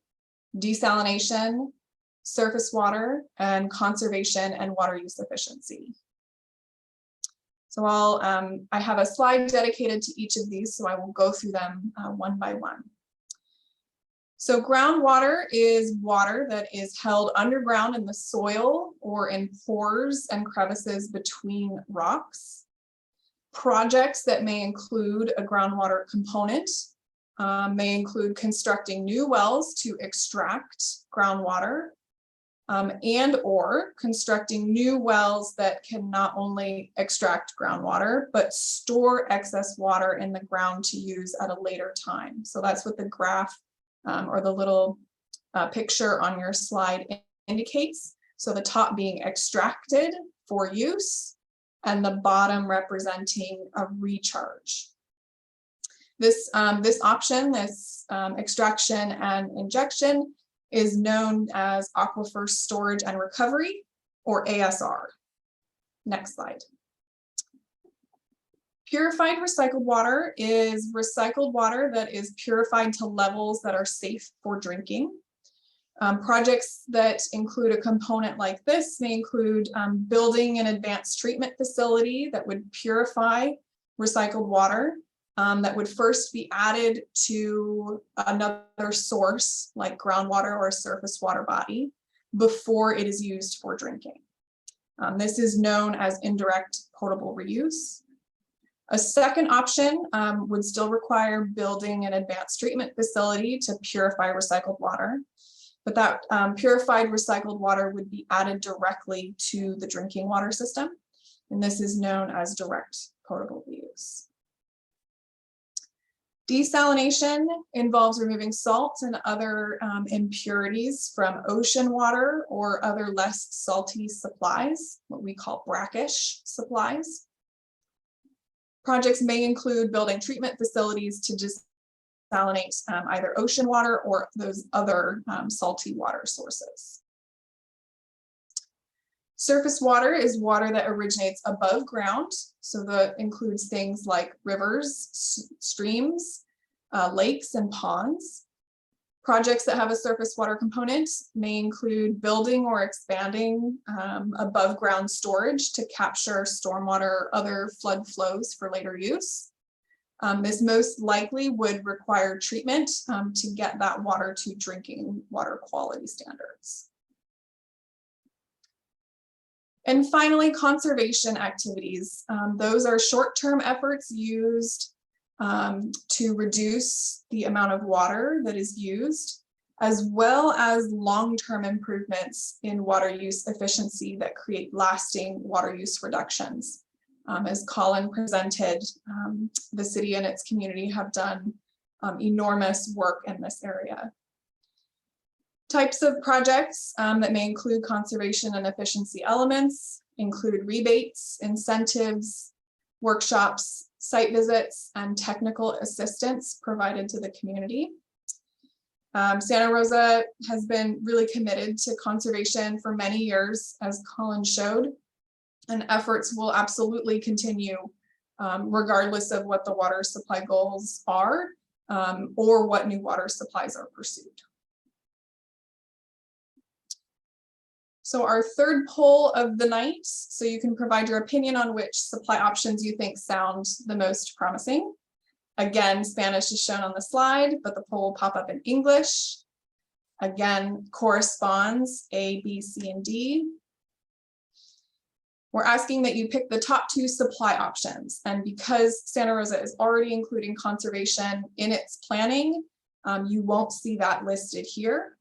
desalination, surface water, and conservation and water use efficiency. So I have a slide dedicated to each of these, so I will go through them one by one. So groundwater is water that is held underground in the soil or in pores and crevices between rocks. Projects that may include a groundwater component may include constructing new wells to extract groundwater, and or constructing new wells that can not only extract groundwater, but store excess water in the ground to use at a later time. So that's what the graph or the little picture on your slide indicates. So the top being extracted for use and the bottom representing a recharge. This option, this extraction and injection, is known as aquifer storage and recovery, or ASR. Next slide. Purified recycled water is recycled water that is purified to levels that are safe for drinking. Projects that include a component like this may include building an advanced treatment facility that would purify recycled water that would first be added to another source like groundwater or a surface water body before it is used for drinking. This is known as indirect potable reuse. A second option would still require building an advanced treatment facility to purify recycled water, but that purified recycled water would be added directly to the drinking water system, and this is known as direct potable reuse. Desalination involves removing salt and other impurities from ocean water or other less salty supplies, what we call brackish supplies. Projects may include building treatment facilities to desalinate either ocean water or those other salty water sources. Surface water is water that originates above ground. So that includes things like rivers, streams, lakes, and ponds. Projects that have a surface water component may include building or expanding above ground storage to capture stormwater or other flood flows for later use. This most likely would require treatment to get that water to drinking water quality standards. And finally, conservation activities. Those are short-term efforts used to reduce the amount of water that is used, as well as long-term improvements in water use efficiency that create lasting water use reductions. As Colin presented, the city and its community have done enormous work in this area. Types of projects that may include conservation and efficiency elements include rebates, incentives, workshops, site visits, and technical assistance provided to the community. Santa Rosa has been really committed to conservation for many years, as Colin showed, and efforts will absolutely continue regardless of what the water supply goals are or what new water supplies are pursued. So our third poll of the night, so you can provide your opinion on which supply options you think sound the most promising. Again, Spanish is shown on the slide, but the poll will pop up in English. Again, corresponds A, B, C, and D. We're asking that you pick the top two supply options. And because Santa Rosa is already including conservation in its planning, you won't see that listed here.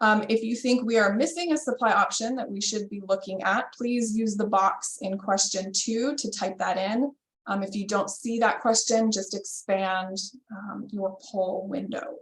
If you think we are missing a supply option that we should be looking at, please use the box in question 2 to type that in. If you don't see that question, just expand your poll window.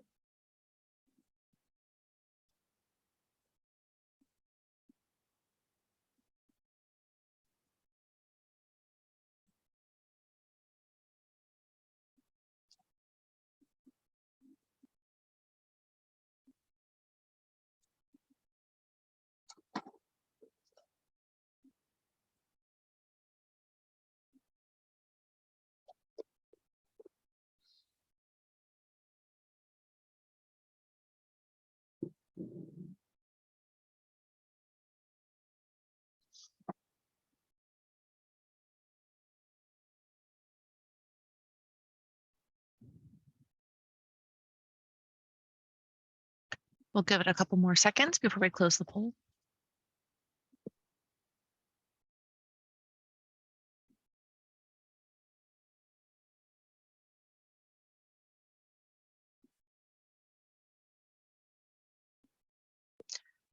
We'll give it a couple more seconds before we close the poll.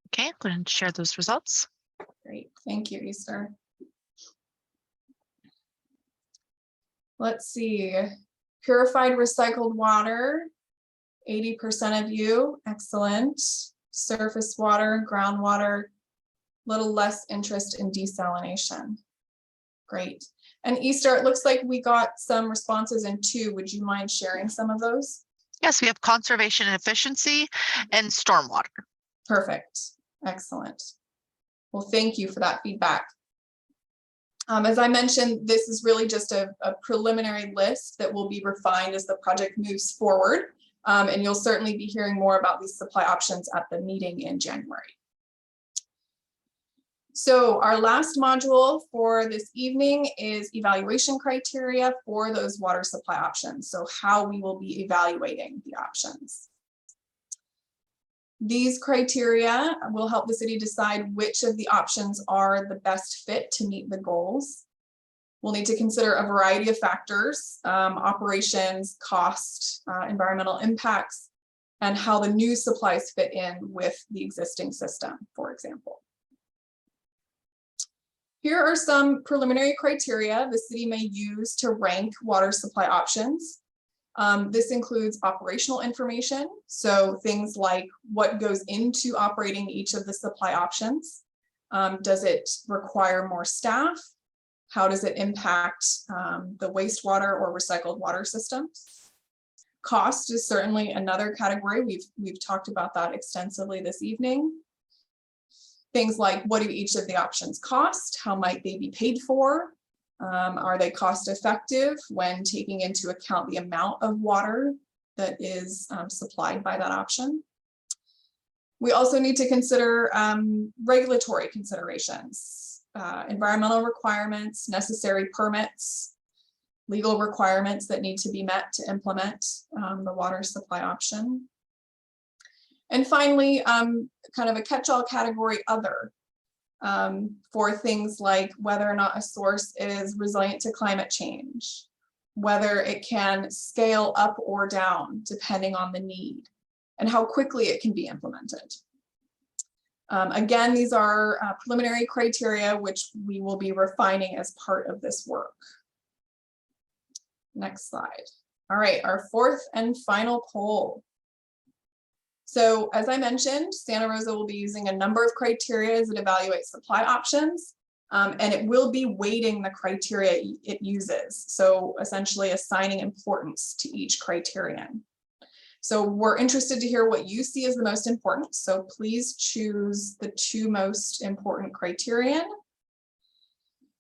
Okay, go ahead and share those results. Great, thank you, Easter. Let's see, purified recycled water, 80% of you, excellent. Surface water, groundwater, little less interest in desalination. Great. And Easter, it looks like we got some responses in 2. Would you mind sharing some of those? Yes, we have conservation and efficiency and stormwater. Perfect, excellent. Well, thank you for that feedback. As I mentioned, this is really just a preliminary list that will be refined as the project moves forward. And you'll certainly be hearing more about these supply options at the meeting in January. So our last module for this evening is evaluation criteria for those water supply options. So how we will be evaluating the options. These criteria will help the city decide which of the options are the best fit to meet the goals. We'll need to consider a variety of factors, operations, cost, environmental impacts, and how the new supplies fit in with the existing system, for example. Here are some preliminary criteria the city may use to rank water supply options. This includes operational information, so things like what goes into operating each of the supply options. Does it require more staff? How does it impact the wastewater or recycled water systems? Cost is certainly another category. We've talked about that extensively this evening. Things like, what do each of the options cost? How might they be paid for? Are they cost effective when taking into account the amount of water that is supplied by that option? We also need to consider regulatory considerations, environmental requirements, necessary permits, legal requirements that need to be met to implement the water supply option. And finally, kind of a catch-all category, other, for things like whether or not a source is resilient to climate change, whether it can scale up or down depending on the need, and how quickly it can be implemented. Again, these are preliminary criteria which we will be refining as part of this work. Next slide. All right, our 4th and final poll. So as I mentioned, Santa Rosa will be using a number of criteria as it evaluates supply options, and it will be weighting the criteria it uses. So essentially assigning importance to each criterion. So we're interested to hear what you see as the most important. So please choose the 2 most important criterion.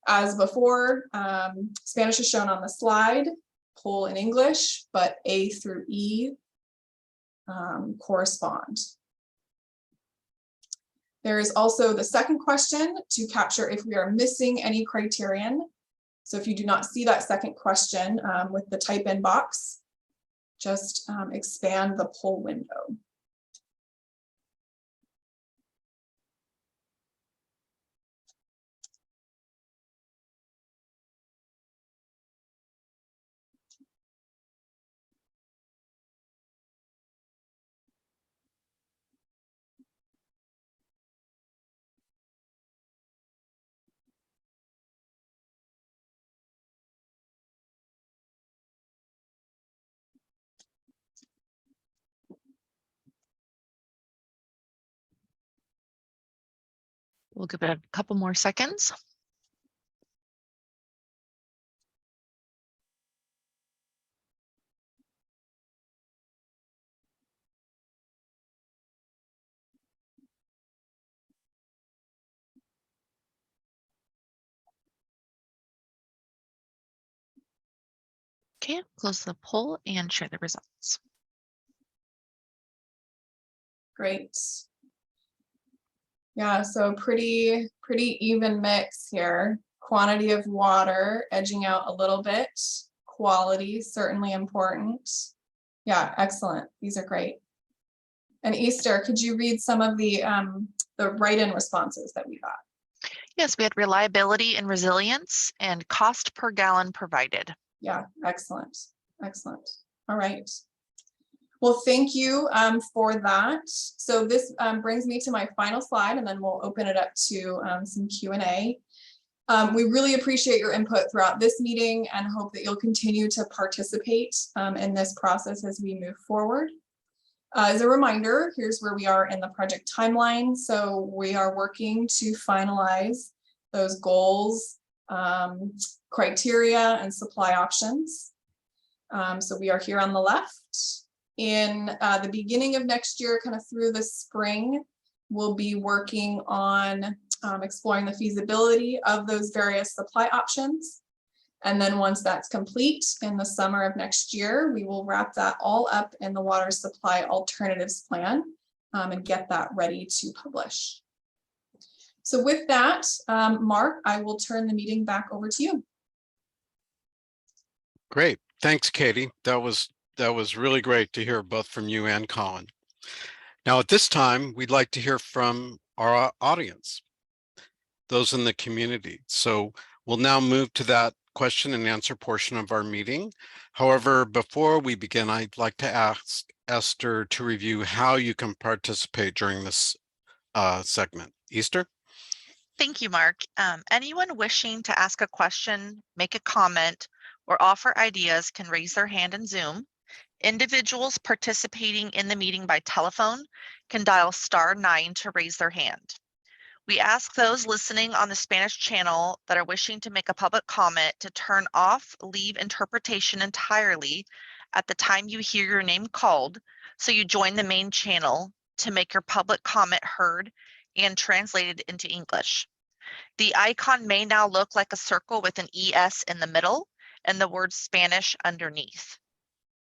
As before, Spanish is shown on the slide, poll in English, but A through E correspond. There is also the second question to capture if we are missing any criterion. So if you do not see that second question with the type in box, just expand the poll window. We'll give it a couple more seconds. Okay, close the poll and share the results. Great. Yeah, so pretty even mix here. Quantity of water edging out a little bit. Quality certainly important. Yeah, excellent. These are great. And Easter, could you read some of the write-in responses that we got? Yes, we had reliability and resilience and cost per gallon provided. Yeah, excellent, excellent. All right. Well, thank you for that. So this brings me to my final slide, and then we'll open it up to some Q&A. We really appreciate your input throughout this meeting and hope that you'll continue to participate in this process as we move forward. As a reminder, here's where we are in the project timeline. So we are working to finalize those goals, criteria, and supply options. So we are here on the left. In the beginning of next year, kind of through the spring, we'll be working on exploring the feasibility of those various supply options. And then once that's complete in the summer of next year, we will wrap that all up in the water supply alternatives plan and get that ready to publish. So with that, Mark, I will turn the meeting back over to you. Great. Thanks, Katie. That was really great to hear both from you and Colin. Now, at this time, we'd like to hear from our audience, those in the community. So we'll now move to that question and answer portion of our meeting. However, before we begin, I'd like to ask Esther to review how you can participate during this segment. Esther? Thank you, Mark. Anyone wishing to ask a question, make a comment, or offer ideas can raise their hand in Zoom. Individuals participating in the meeting by telephone can dial *9 to raise their hand. We ask those listening on the Spanish channel that are wishing to make a public comment to turn off leave interpretation entirely at the time you hear your name called, so you join the main channel to make your public comment heard and translated into English. The icon may now look like a circle with an ES in the middle and the word Spanish underneath.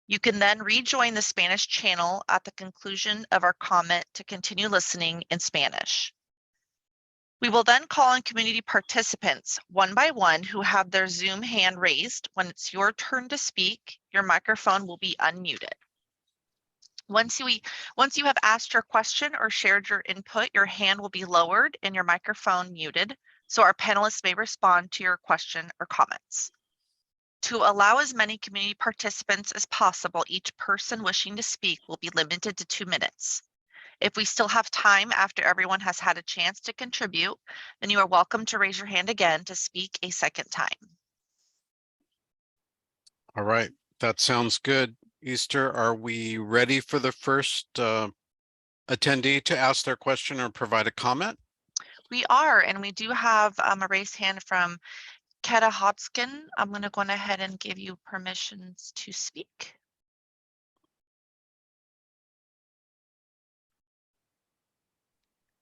You can then rejoin the Spanish channel at the conclusion of our comment to continue listening in Spanish. We will then call on community participants one by one who have their Zoom hand raised. When it's your turn to speak, your microphone will be unmuted. Once you have asked your question or shared your input, your hand will be lowered and your microphone muted, so our panelists may respond to your question or comments. To allow as many community participants as possible, each person wishing to speak will be limited to 2 minutes. If we still have time after everyone has had a chance to contribute, then you are welcome to raise your hand again to speak a second time. All right, that sounds good. Easter, are we ready for the first attendee to ask their question or provide a comment? We are, and we do have a raised hand from Keta Hotskin. I'm going to go ahead and give you permissions to speak.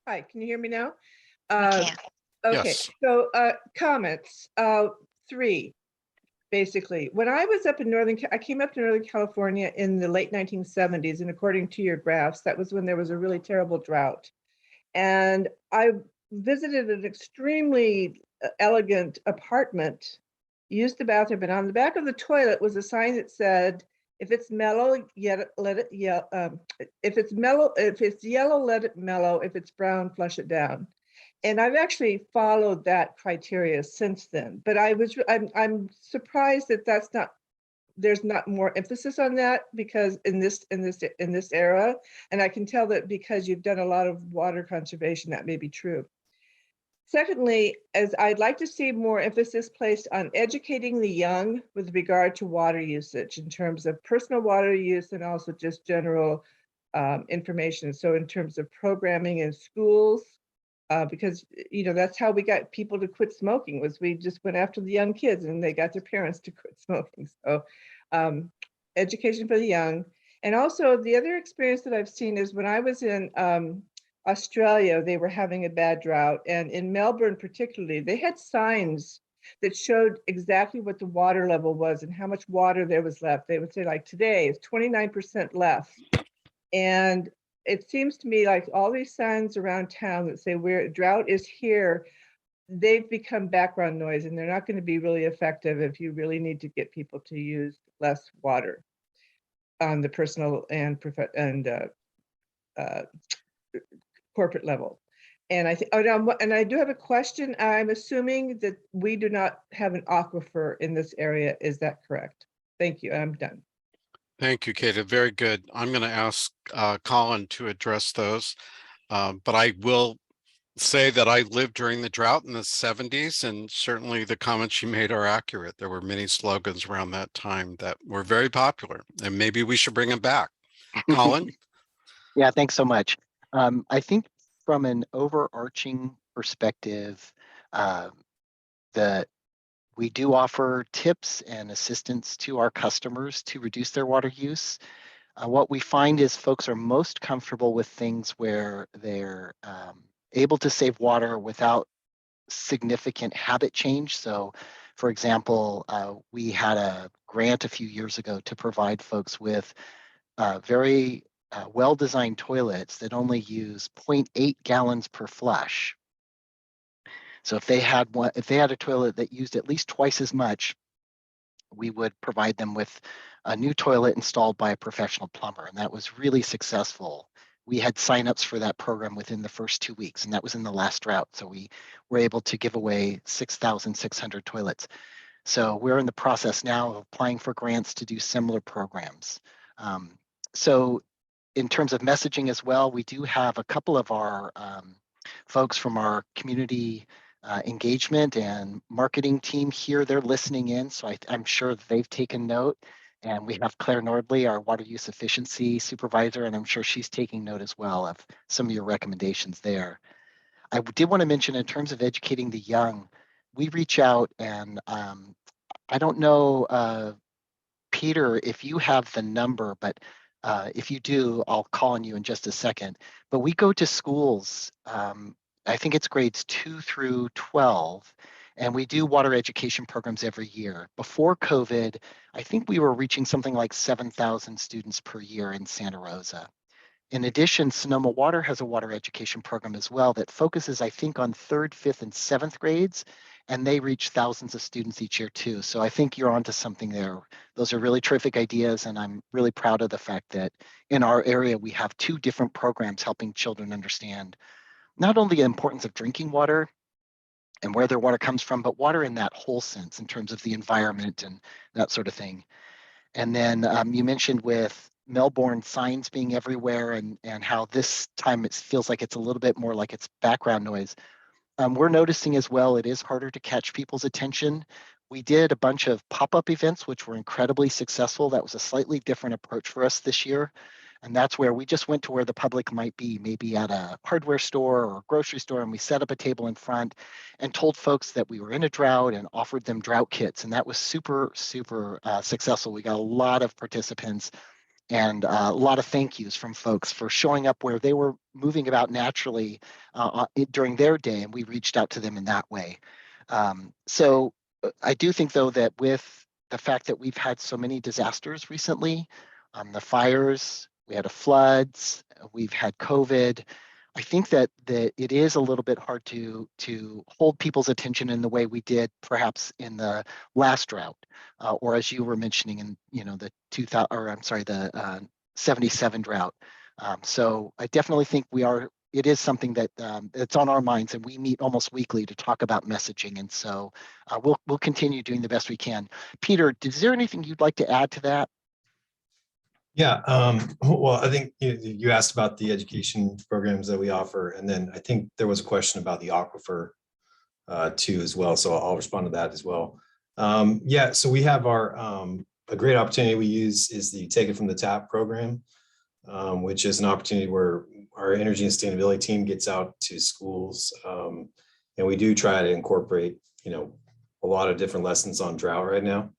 Hi, can you hear me now? We can. Okay, Yes. so comments, 3, basically. When I was up in I came up to Northern California in the late 1970s, and according to your graphs, that was when there was a really terrible drought. And I visited an extremely elegant apartment, used the bathroom, and on the back of the toilet was a sign that said, if it's mellow, let it yellow. If it's yellow, let it mellow. If it's brown, flush it down. And I've actually followed that criteria since then. But I'm surprised that there's not more emphasis on that, because in this era, and I can tell that because you've done a lot of water conservation, that may be true. Secondly, as I'd like to see more emphasis placed on educating the young with regard to water usage in terms of personal water use and also just general information. So in terms of programming in schools, because that's how we got people to quit smoking, was we just went after the young kids and they got their parents to quit smoking. So education for the young. And also the other experience that I've seen is when I was in Australia, they were having a bad drought, and in Melbourne particularly, they had signs that showed exactly what the water level was and how much water there was left. They would say, like, today is 29% left. And it seems to me like all these signs around town that say where drought is here, they've become background noise, and they're not going to be really effective if you really need to get people to use less water on the personal and corporate level. And I think, and I do have a question. I'm assuming that we do not have an aquifer in this area. Is that correct? Thank you. I'm done. Thank you, Kate. Very good. I'm going to ask Colin to address those, but I will say that I lived during the drought in the 70s, and certainly the comments you made are accurate. There were many slogans around that time that were very popular, and maybe we should bring them back. Colin? Yeah, thanks so much. I think from an overarching perspective, we do offer tips and assistance to our customers to reduce their water use. What we find is folks are most comfortable with things where they're able to save water without significant habit change. So, for example, we had a grant a few years ago to provide folks with very well-designed toilets that only use 0.8 gallons per flush. So if they had a toilet that used at least twice as much, we would provide them with a new toilet installed by a professional plumber, and that was really successful. We had signups for that program within the first 2 weeks, and that was in the last drought. So we were able to give away 6,600 toilets. So we're in the process now of applying for grants to do similar programs. So in terms of messaging as well, we do have a couple of our folks from our community engagement and marketing team here. They're listening in, so I'm sure they've taken note. And we have Claire Nordley, our water use efficiency supervisor, and I'm sure she's taking note as well of some of your recommendations there. I did want to mention in terms of educating the young, we reach out and I don't know, Peter, if you have the number, but if you do, I'll call on you in just a second. But we go to schools, I think it's grades 2 through 12, and we do water education programs every year. Before COVID, I think we were reaching something like 7,000 students per year in Santa Rosa. In addition, Sonoma Water has a water education program as well that focuses, I think, on 3rd, 5th, and 7th grades, and they reach thousands of students each year too. So I think you're onto something there. Those are really terrific ideas, and I'm really proud of the fact that in our area, we have 2 different programs helping children understand not only the importance of drinking water and where their water comes from, but water in that whole sense in terms of the environment and that sort of thing. And then you mentioned with Melbourne signs being everywhere and how this time it feels like it's a little bit more like it's background noise. We're noticing as well, it is harder to catch people's attention. We did a bunch of pop-up events, which were incredibly successful. That was a slightly different approach for us this year. And that's where we just went to where the public might be, maybe at a hardware store or a grocery store, and we set up a table in front and told folks that we were in a drought and offered them drought kits. And that was super, super successful. We got a lot of participants and a lot of thank yous from folks for showing up where they were moving about naturally during their day, and we reached out to them in that way. So I do think, though, that with the fact that we've had so many disasters recently, the fires, we had floods, we've had COVID, I think that it is a little bit hard to hold people's attention in the way we did perhaps in the last drought, or as you were mentioning in the 77 drought. So I definitely think it is something that it's on our minds, and we meet almost weekly to talk about messaging. And so we'll continue doing the best we can. Peter, is there anything you'd like to add to that? Yeah, well, I think you asked about the education programs that we offer, and then I think there was a question about the aquifer too as well. So I'll respond to that as well. Yeah, so we have our a great opportunity we use is the Take It From the Tap program, which is an opportunity where our energy and sustainability team gets out to schools, and we do try to incorporate a lot of different lessons on drought right now.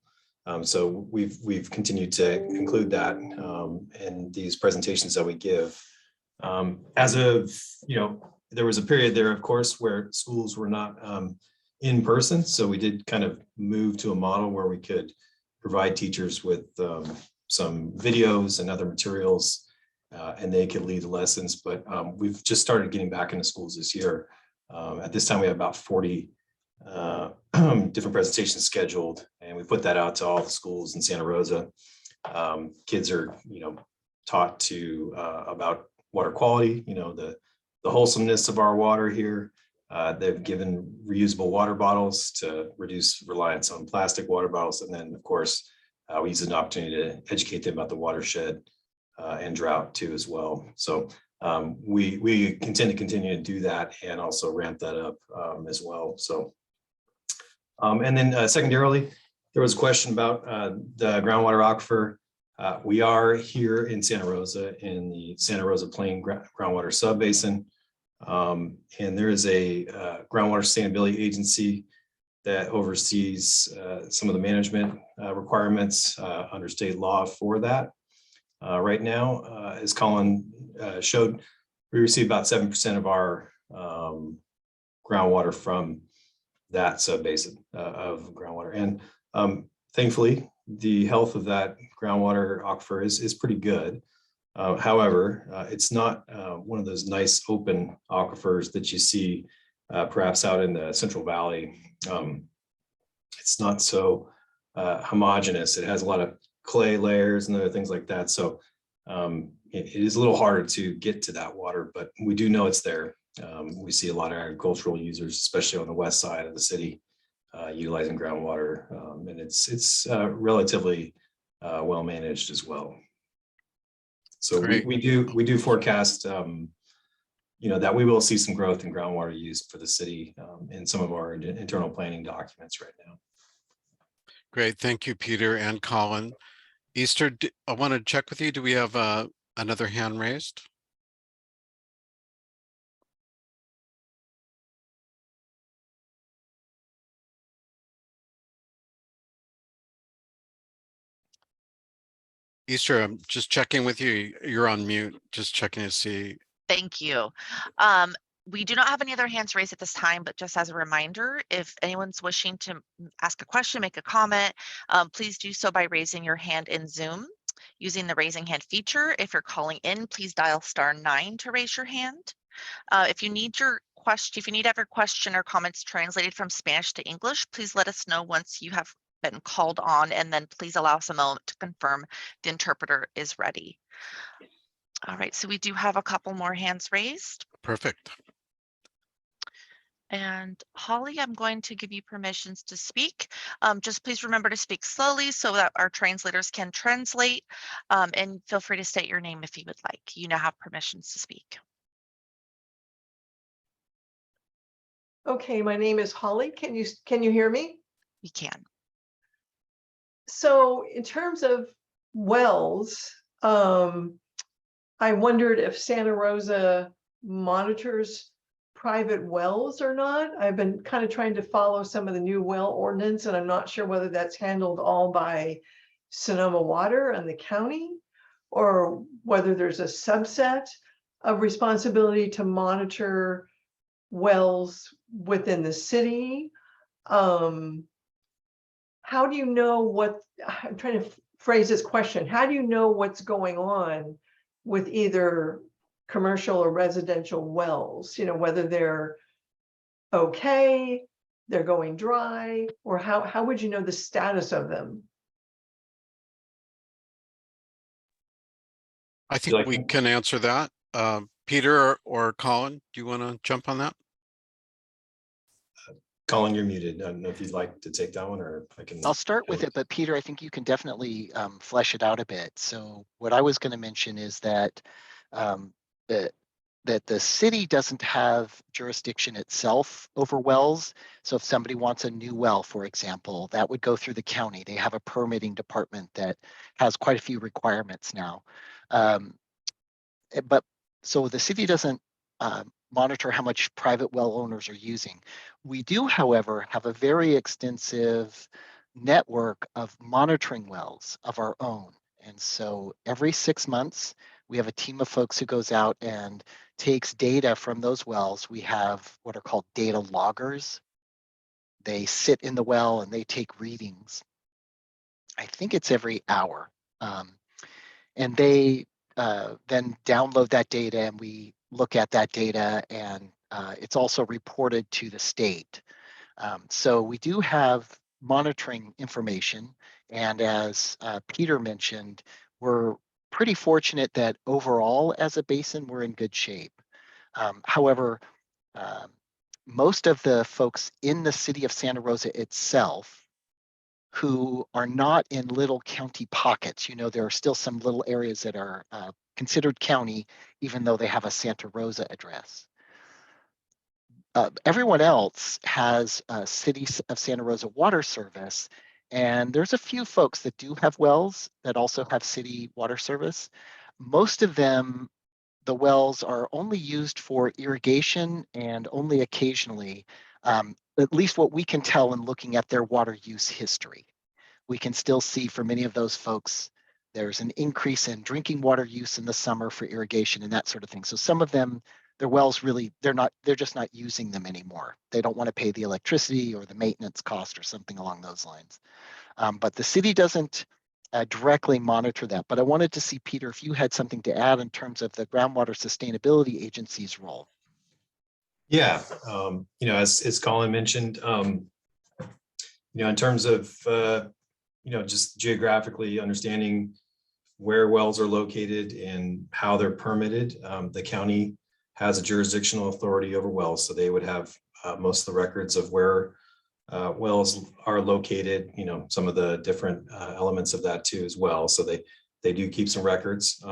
So we've continued to include that in these presentations that we give. As of, there was a period there, of course, where schools were not in person. So we did kind of move to a model where we could provide teachers with some videos and other materials, and they could lead the lessons. But we've just started getting back into schools this year. At this time, we have about 40 different presentations scheduled, and we put that out to all the schools in Santa Rosa. Kids are, taught to about water quality, the wholesomeness of our water here. They've given reusable water bottles to reduce reliance on plastic water bottles. And then, of course, we use an opportunity to educate them about the watershed and drought too as well. So we intend to continue to do that and also ramp that up as well. So, and then secondarily, there was a question about the groundwater aquifer. We are here in Santa Rosa in the Santa Rosa Plain groundwater subbasin. And there is a groundwater sustainability agency that oversees some of the management requirements under state law for that. Right now, as Colin showed, we receive about 7% of our groundwater from that subbasin of groundwater. And thankfully, the health of that groundwater aquifer is pretty good. However, it's not one of those nice open aquifers that you see perhaps out in the Central Valley. It's not so homogeneous. It has a lot of clay layers and other things like that. So it is a little harder to get to that water, but we do know it's there. We see a lot of agricultural users, especially on the west side of the city, utilizing groundwater, and it's relatively well managed as well. So we do forecast, that we will see some growth in groundwater use for the city in some of our internal planning documents right now. Great, thank you, Peter and Colin. Easter, I want to check with you. Do we have another hand raised? Easter, I'm just checking with you. You're on mute, just checking to see. Thank you. We do not have any other hands raised at this time, but just as a reminder, if anyone's wishing to ask a question, make a comment, please do so by raising your hand in Zoom using the raising hand feature. If you're calling in, please dial *9 to raise your hand. If you need your question or comments translated from Spanish to English, please let us know once you have been called on, and then please allow us a moment to confirm the interpreter is ready. All right, so we do have a couple more hands raised. Perfect. And Holly, I'm going to give you permissions to speak. Just please remember to speak slowly so that our translators can translate, and feel free to state your name if you would like. You now have permissions to speak. Okay, my name is Holly. Can you hear me? We can. So in terms of wells, I wondered if Santa Rosa monitors private wells or not. I've been kind of trying to follow some of the new well ordinance, and I'm not sure whether that's handled all by Sonoma Water and the county, or whether there's a subset of responsibility to monitor wells within the city. How do you know what, I'm trying to phrase this question, how do you know what's going on with either commercial or residential wells, whether they're okay, they're going dry, or how would you know the status of them? I think we can answer that. Peter or Colin, do you want to jump on that? Colin, you're muted. I don't know if you'd like to take that one, or I can. I'll start with it, but Peter, I think you can definitely flesh it out a bit. So what I was going to mention is that that the city doesn't have jurisdiction itself over wells. So if somebody wants a new well, for example, that would go through the county. They have a permitting department that has quite a few requirements now. But so the city doesn't monitor how much private well owners are using. We do, however, have a very extensive network of monitoring wells of our own. And so every 6 months, we have a team of folks who goes out and takes data from those wells. We have what are called data loggers. They sit in the well and they take readings. I think it's every hour. And they then download that data, and we look at that data, and it's also reported to the state. So we do have monitoring information. And as Peter mentioned, we're pretty fortunate that overall as a basin, we're in good shape. However, most of the folks in the city of Santa Rosa itself who are not in little county pockets, you know, there are still some little areas that are considered county, even though they have a Santa Rosa address. Everyone else has City of Santa Rosa water service, and there's a few folks that do have wells that also have city water service. Most of them, the wells are only used for irrigation and only occasionally, at least what we can tell in looking at their water use history. We can still see for many of those folks, there's an increase in drinking water use in the summer for irrigation and that sort of thing. So some of them, their wells really, they're just not using them anymore. They don't want to pay the electricity or the maintenance cost or something along those lines. But the city doesn't directly monitor that. But I wanted to see, Peter, if you had something to add in terms of the Groundwater Sustainability Agency's role. Yeah, you know, as Colin mentioned, you know, in terms of, you know, just geographically understanding where wells are located and how they're permitted, the county has a jurisdictional authority over wells. So they would have most of the records of where wells are located, you know, some of the different elements of that too as well. So they do keep some records.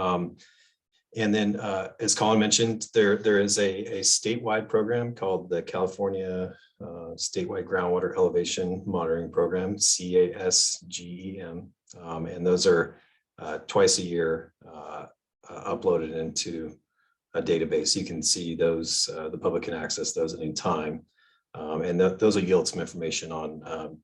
And then, as Colin mentioned, there is a statewide program called the California Statewide Groundwater Elevation Monitoring Program, CASGEM. And those are twice a year uploaded into a database. You can see those, the public can access those at any time. And those will yield some information on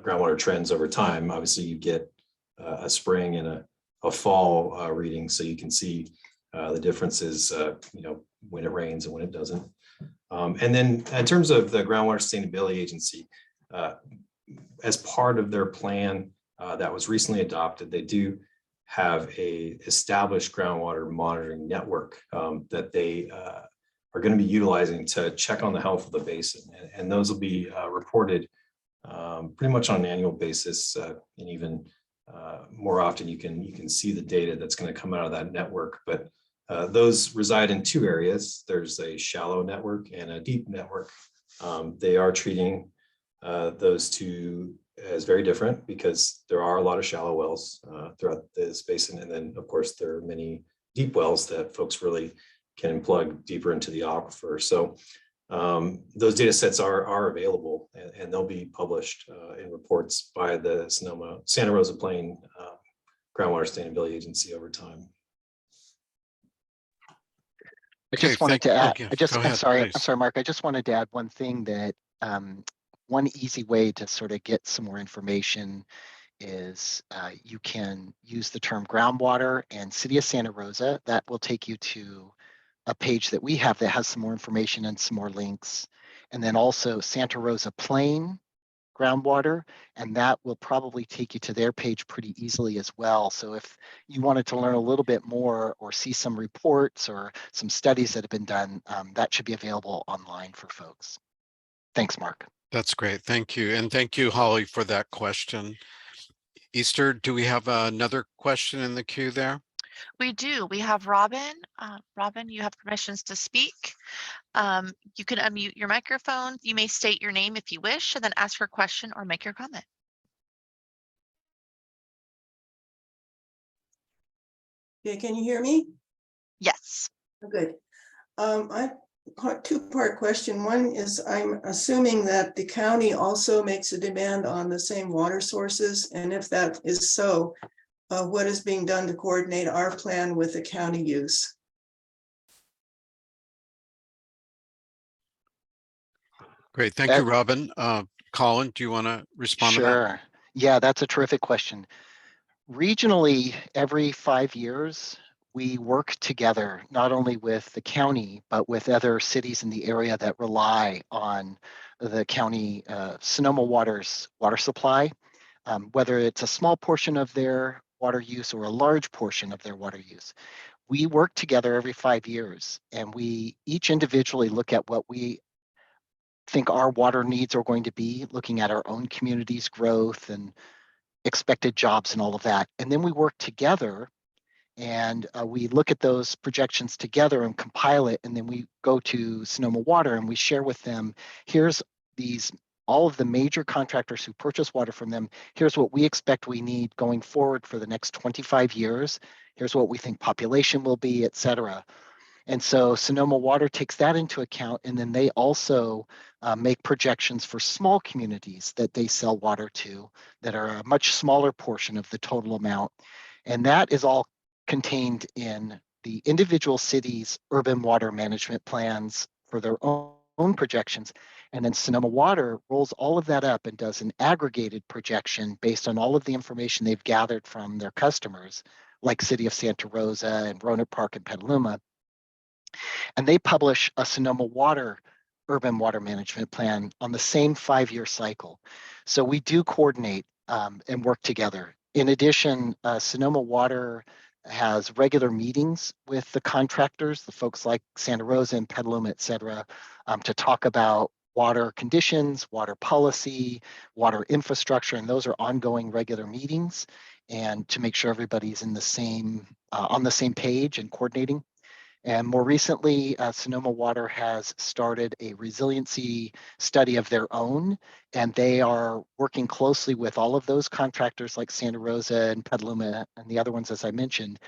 groundwater trends over time. Obviously, you get a spring and a fall reading, so you can see the differences, you know, when it rains and when it doesn't. And then in terms of the Groundwater Sustainability Agency, as part of their plan that was recently adopted, they do have a established groundwater monitoring network that they are going to be utilizing to check on the health of the basin. And those will be reported pretty much on an annual basis, and even more often you can see the data that's going to come out of that network. But those reside in two areas. There's a shallow network and a deep network. They are treating those two as very different because there are a lot of shallow wells throughout this basin. And then of course there are many deep wells that folks really can plug deeper into the aquifer. So those data sets are available and they'll be published in reports by the Santa Rosa Plain Groundwater Sustainability Agency over time. I just wanted to add, I'm sorry, Mark. I just wanted to add one thing that one easy way to sort of get some more information is you can use the term groundwater and City of Santa Rosa. That will take you to a page that we have that has some more information and some more links. And then also Santa Rosa Plain groundwater, and that will probably take you to their page pretty easily as well. So if you wanted to learn a little bit more or see some reports or some studies that have been done, that should be available online for folks. Thanks, Mark. That's great. Thank you. And thank you, Holly, for that question. Easter, do we have another question in the queue there? We do. We have Robin. Robin, you have permissions to speak. You can unmute your microphone. You may state your name if you wish, and then ask your question or make your comment. Yeah, can you hear me? Yes. Good. Two-part question. One is I'm assuming that the county also makes a demand on the same water sources, and if that is so, what is being done to coordinate our plan with the county use? Great. Thank you, Robin. Colin, do you want to respond to that? Sure. Yeah, that's a terrific question. Regionally, every 5 years, we work together, not only with the county, but with other cities in the area that rely on the county Sonoma Water's water supply, whether it's a small portion of their water use or a large portion of their water use. We work together every 5 years, and we each individually look at what we think our water needs are going to be, looking at our own community's growth and expected jobs and all of that. And then we work together And we look at those projections together and compile it. And then we go to Sonoma Water and we share with them, here's all of the major contractors who purchase water from them. Here's what we expect we need going forward for the next 25 years. Here's what we think population will be, et cetera. And so Sonoma Water takes that into account, and then they also make projections for small communities that they sell water to that are a much smaller portion of the total amount. And that is all contained in the individual cities' urban water management plans for their own projections. And then Sonoma Water rolls all of that up and does an aggregated projection based on all of the information they've gathered from their customers, like City of Santa Rosa and Rohnert Park and Petaluma. And they publish a Sonoma Water urban water management plan on the same 5-year cycle. So we do coordinate and work together. In addition, Sonoma Water has regular meetings with the contractors, the folks like Santa Rosa and Petaluma, et cetera, to talk about water conditions, water policy, water infrastructure, and those are ongoing regular meetings, and to make sure everybody's in the same on the same page and coordinating. And more recently, Sonoma Water has started a resiliency study of their own, and they are working closely with all of those contractors like Santa Rosa and Petaluma and the other ones, as I mentioned,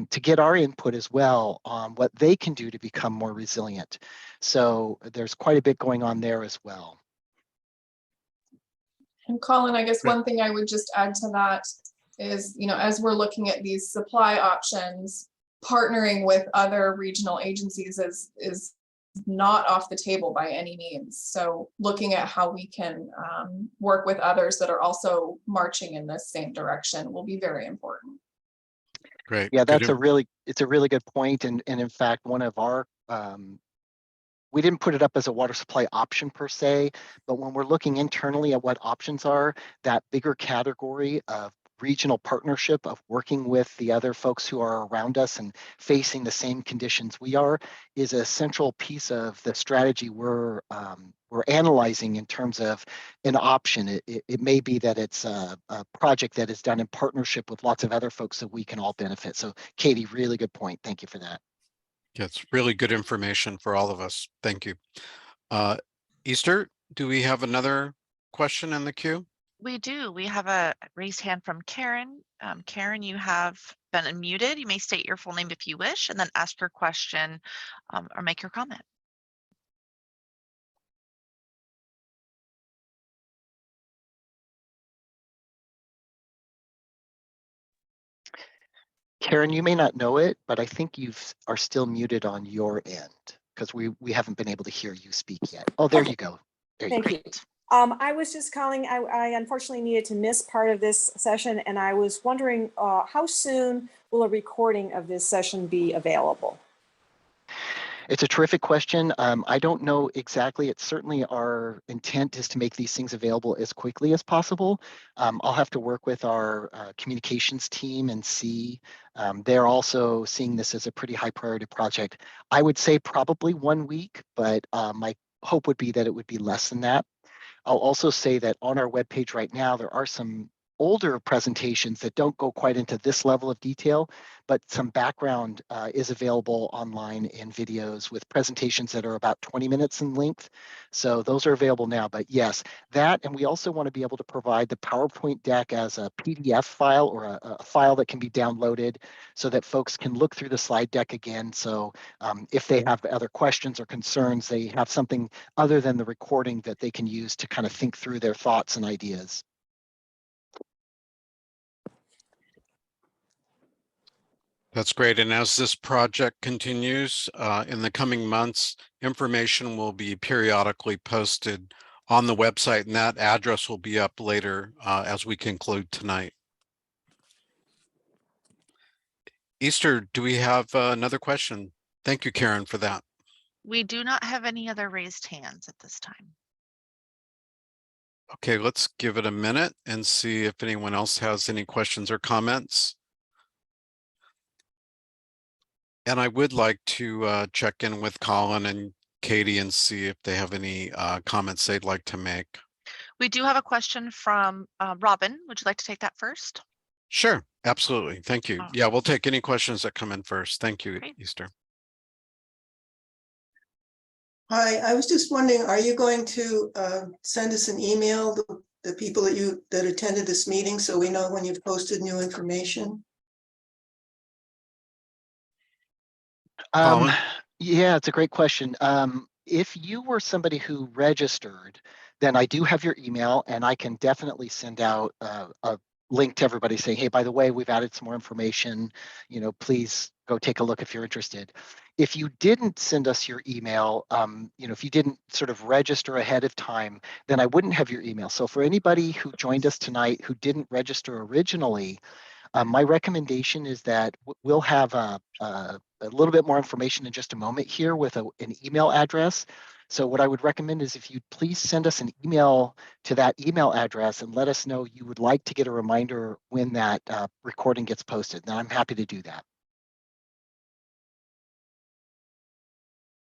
to get our input as well on what they can do to become more resilient. So there's quite a bit going on there as well. And Colin, I guess one thing I would just add to that is, as we're looking at these supply options, partnering with other regional agencies is not off the table by any means. So looking at how we can work with others that are also marching in this same direction will be very important. Great. Yeah, it's a really good point. And in fact, one of our, we didn't put it up as a water supply option per se, but when we're looking internally at what options are, that bigger category of regional partnership of working with the other folks who are around us and facing the same conditions we are is a central piece of the strategy we're analyzing in terms of an option. It may be that it's a project that is done in partnership with lots of other folks that we can all benefit. So Katie, really good point. Thank you for that. Yeah, it's really good information for all of us. Thank you. Easter, do we have another question in the queue? We do. We have a raised hand from Karen. Karen, you have been unmuted. You may state your full name if you wish, and then ask your question or make your comment. Karen, you may not know it, but I think you are still muted on your end because we haven't been able to hear you speak yet. Oh, there you go. There you go. Thank you. I was just calling, I unfortunately needed to miss part of this session, and I was wondering how soon will a recording of this session be available? It's a terrific question. I don't know exactly. It's certainly our intent is to make these things available as quickly as possible. I'll have to work with our communications team and see. They're also seeing this as a pretty high priority project. I would say probably 1 week, but my hope would be that it would be less than that. I'll also say that on our webpage right now, there are some older presentations that don't go quite into this level of detail, but some background is available online in videos with presentations that are about 20 minutes in length. So those are available now, but yes, that, and we also want to be able to provide the PowerPoint deck as a PDF file or a file that can be downloaded so that folks can look through the slide deck again. So if they have other questions or concerns, they have something other than the recording that they can use to kind of think through their thoughts and ideas. That's great. And as this project continues in the coming months, information will be periodically posted on the website, and that address will be up later as we conclude tonight. Easter, do we have another question? Thank you, Karen, for that. We do not have any other raised hands at this time. Okay, let's give it a minute and see if anyone else has any questions or comments. And I would like to check in with Colin and Katie and see if they have any comments they'd like to make. We do have a question from Robin. Would you like to take that first? Sure. Absolutely. Thank you. Oh. Yeah, we'll take any questions that come in first. Thank you, Great. Easter. Hi, I was just wondering, are you going to send us an email, the people that attended this meeting, so we know when you've posted new information? Colin? Yeah, it's a great question. If you were somebody who registered, then I do have your email, and I can definitely send out a link to everybody saying, hey, by the way, we've added some more information. You know, please go take a look if you're interested. If you didn't send us your email, you know, if you didn't sort of register ahead of time, then I wouldn't have your email. So for anybody who joined us tonight who didn't register originally, my recommendation is that we'll have a little bit more information in just a moment here with an email address. So what I would recommend is if you please send us an email to that email address and let us know you would like to get a reminder when that recording gets posted. Then I'm happy to do that.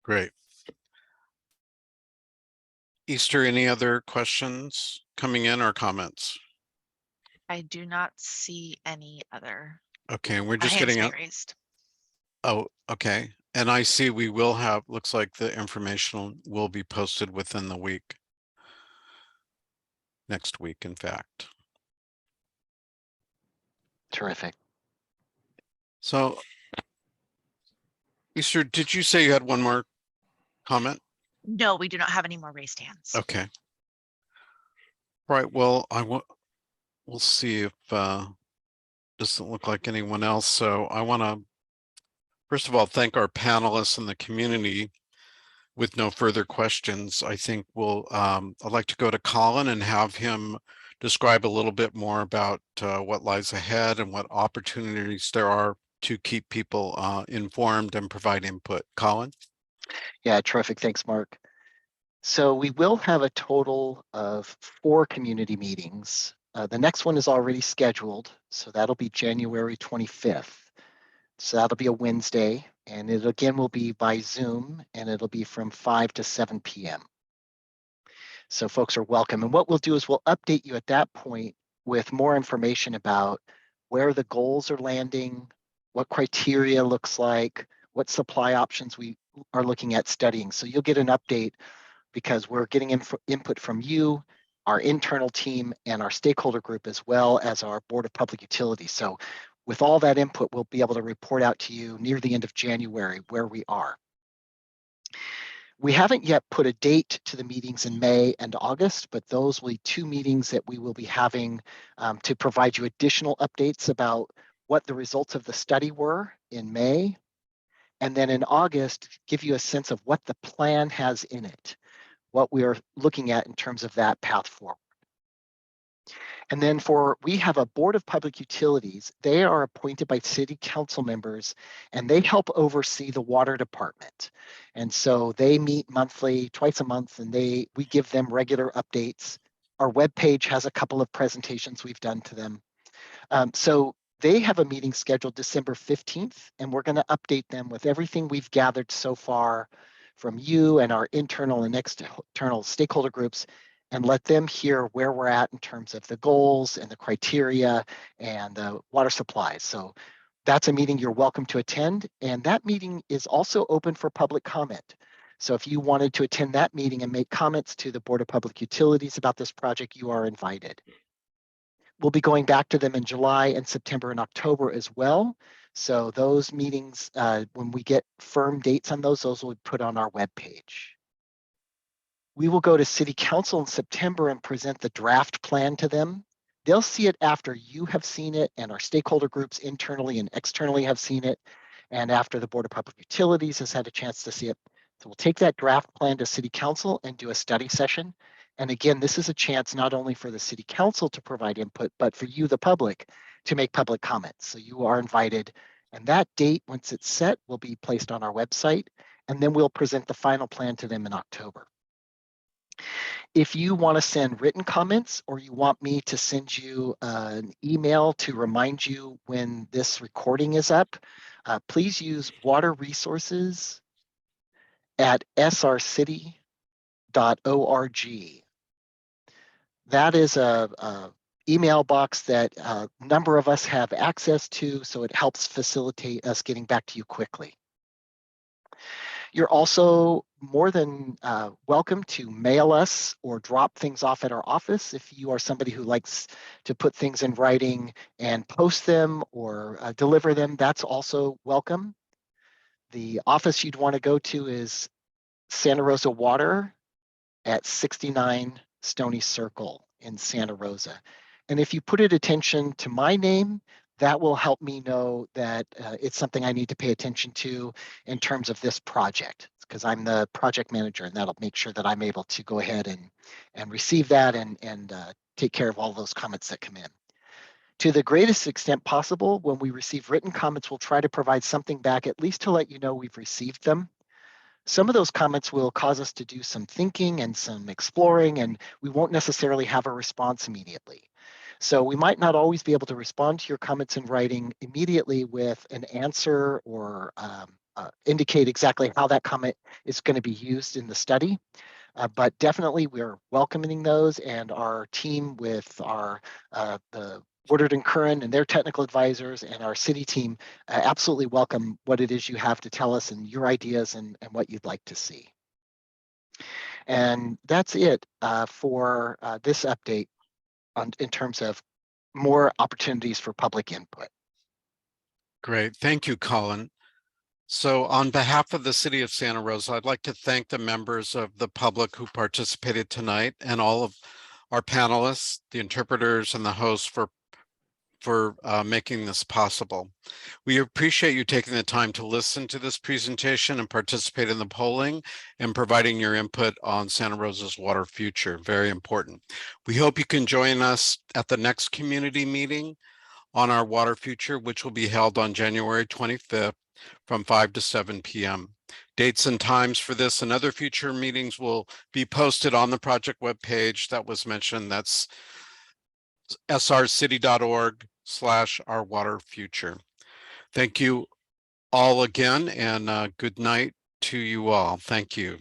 Great. Easter, any other questions coming in or comments? I do not see any other Okay, we're just hands getting being out. raised. Oh, okay. And I see we will have, looks like the information will be posted within the week. Next week, in fact. Terrific. So, Easter, did you say you had one more comment? No, we do not have any more raised hands. Okay. Right, well, we'll see if doesn't look like anyone else. So I want to, first of all, thank our panelists and the community. With no further questions, I think I'd like to go to Colin and have him describe a little bit more about what lies ahead and what opportunities there are to keep people informed and provide input. Colin? Yeah, terrific. Thanks, Mark. So we will have a total of 4 community meetings. The next one is already scheduled, so that'll be January 25th. So that'll be a Wednesday, and it again will be by Zoom, and it'll be from 5 to 7 p.m. So folks are welcome. And what we'll do is we'll update you at that point with more information about where the goals are landing, what criteria looks like, what supply options we are looking at studying. So you'll get an update because we're getting input from you, our internal team, and our stakeholder group, as well as our Board of Public Utilities. So with all that input, we'll be able to report out to you near the end of January where we are. We haven't yet put a date to the meetings in May and August, but those will be 2 meetings that we will be having to provide you additional updates about what the results of the study were in May. And then in August, give you a sense of what the plan has in it, what we are looking at in terms of that path forward. And then we have a Board of Public Utilities. They are appointed by city council members, and they help oversee the water department. And so they meet monthly, twice a month, and we give them regular updates. Our webpage has a couple of presentations we've done to them. So they have a meeting scheduled December 15th, and we're going to update them with everything we've gathered so far from you and our internal and external stakeholder groups, and let them hear where we're at in terms of the goals and the criteria and the water supplies. So that's a meeting you're welcome to attend. And that meeting is also open for public comment. So if you wanted to attend that meeting and make comments to the Board of Public Utilities about this project, you are invited. We'll be going back to them in July and September and October as well. So those meetings, when we get firm dates on those will be put on our webpage. We will go to City Council in September and present the draft plan to them. They'll see it after you have seen it and our stakeholder groups internally and externally have seen it, and after the Board of Public Utilities has had a chance to see it. So we'll take that draft plan to City Council and do a study session. And again, this is a chance not only for the City Council to provide input, but for you, the public, to make public comments. So you are invited. And that date, once it's set, will be placed on our website. And then we'll present the final plan to them in October. If you want to send written comments or you want me to send you an email to remind you when this recording is up, please use waterresources@srcity.org. That is a email box that a number of us have access to, so it helps facilitate us getting back to you quickly. You're also more than welcome to mail us or drop things off at our office if you are somebody who likes to put things in writing and post them or deliver them. That's also welcome. The office you'd want to go to is Santa Rosa Water at 69 Stony Circle in Santa Rosa. And if you put it attention to my name, that will help me know that it's something I need to pay attention to in terms of this project, because I'm the project manager, and that'll make sure that I'm able to go ahead and receive that and take care of all those comments that come in. To the greatest extent possible, when we receive written comments, we'll try to provide something back, at least to let you know we've received them. Some of those comments will cause us to do some thinking and some exploring, and we won't necessarily have a response immediately. So we might not always be able to respond to your comments in writing immediately with an answer or indicate exactly how that comment is going to be used in the study. But definitely we're welcoming those, and our team with the Woodard and Curran and their technical advisors and our city team absolutely welcome what it is you have to tell us and your ideas and what you'd like to see. And that's it for this update in terms of more opportunities for public input. Great. Thank you, Colin. So on behalf of the City of Santa Rosa, I'd like to thank the members of the public who participated tonight and all of our panelists, the interpreters, and the hosts for making this possible. We appreciate you taking the time to listen to this presentation and participate in the polling and providing your input on Santa Rosa's water future. Very important. We hope you can join us at the next community meeting on our water future, which will be held on January 25th from 5 to 7 p.m. Dates and times for this and other future meetings will be posted on the project webpage that was mentioned. That's srcity.org/ourwaterfuture. Thank you all again, and good night to you all. Thank you.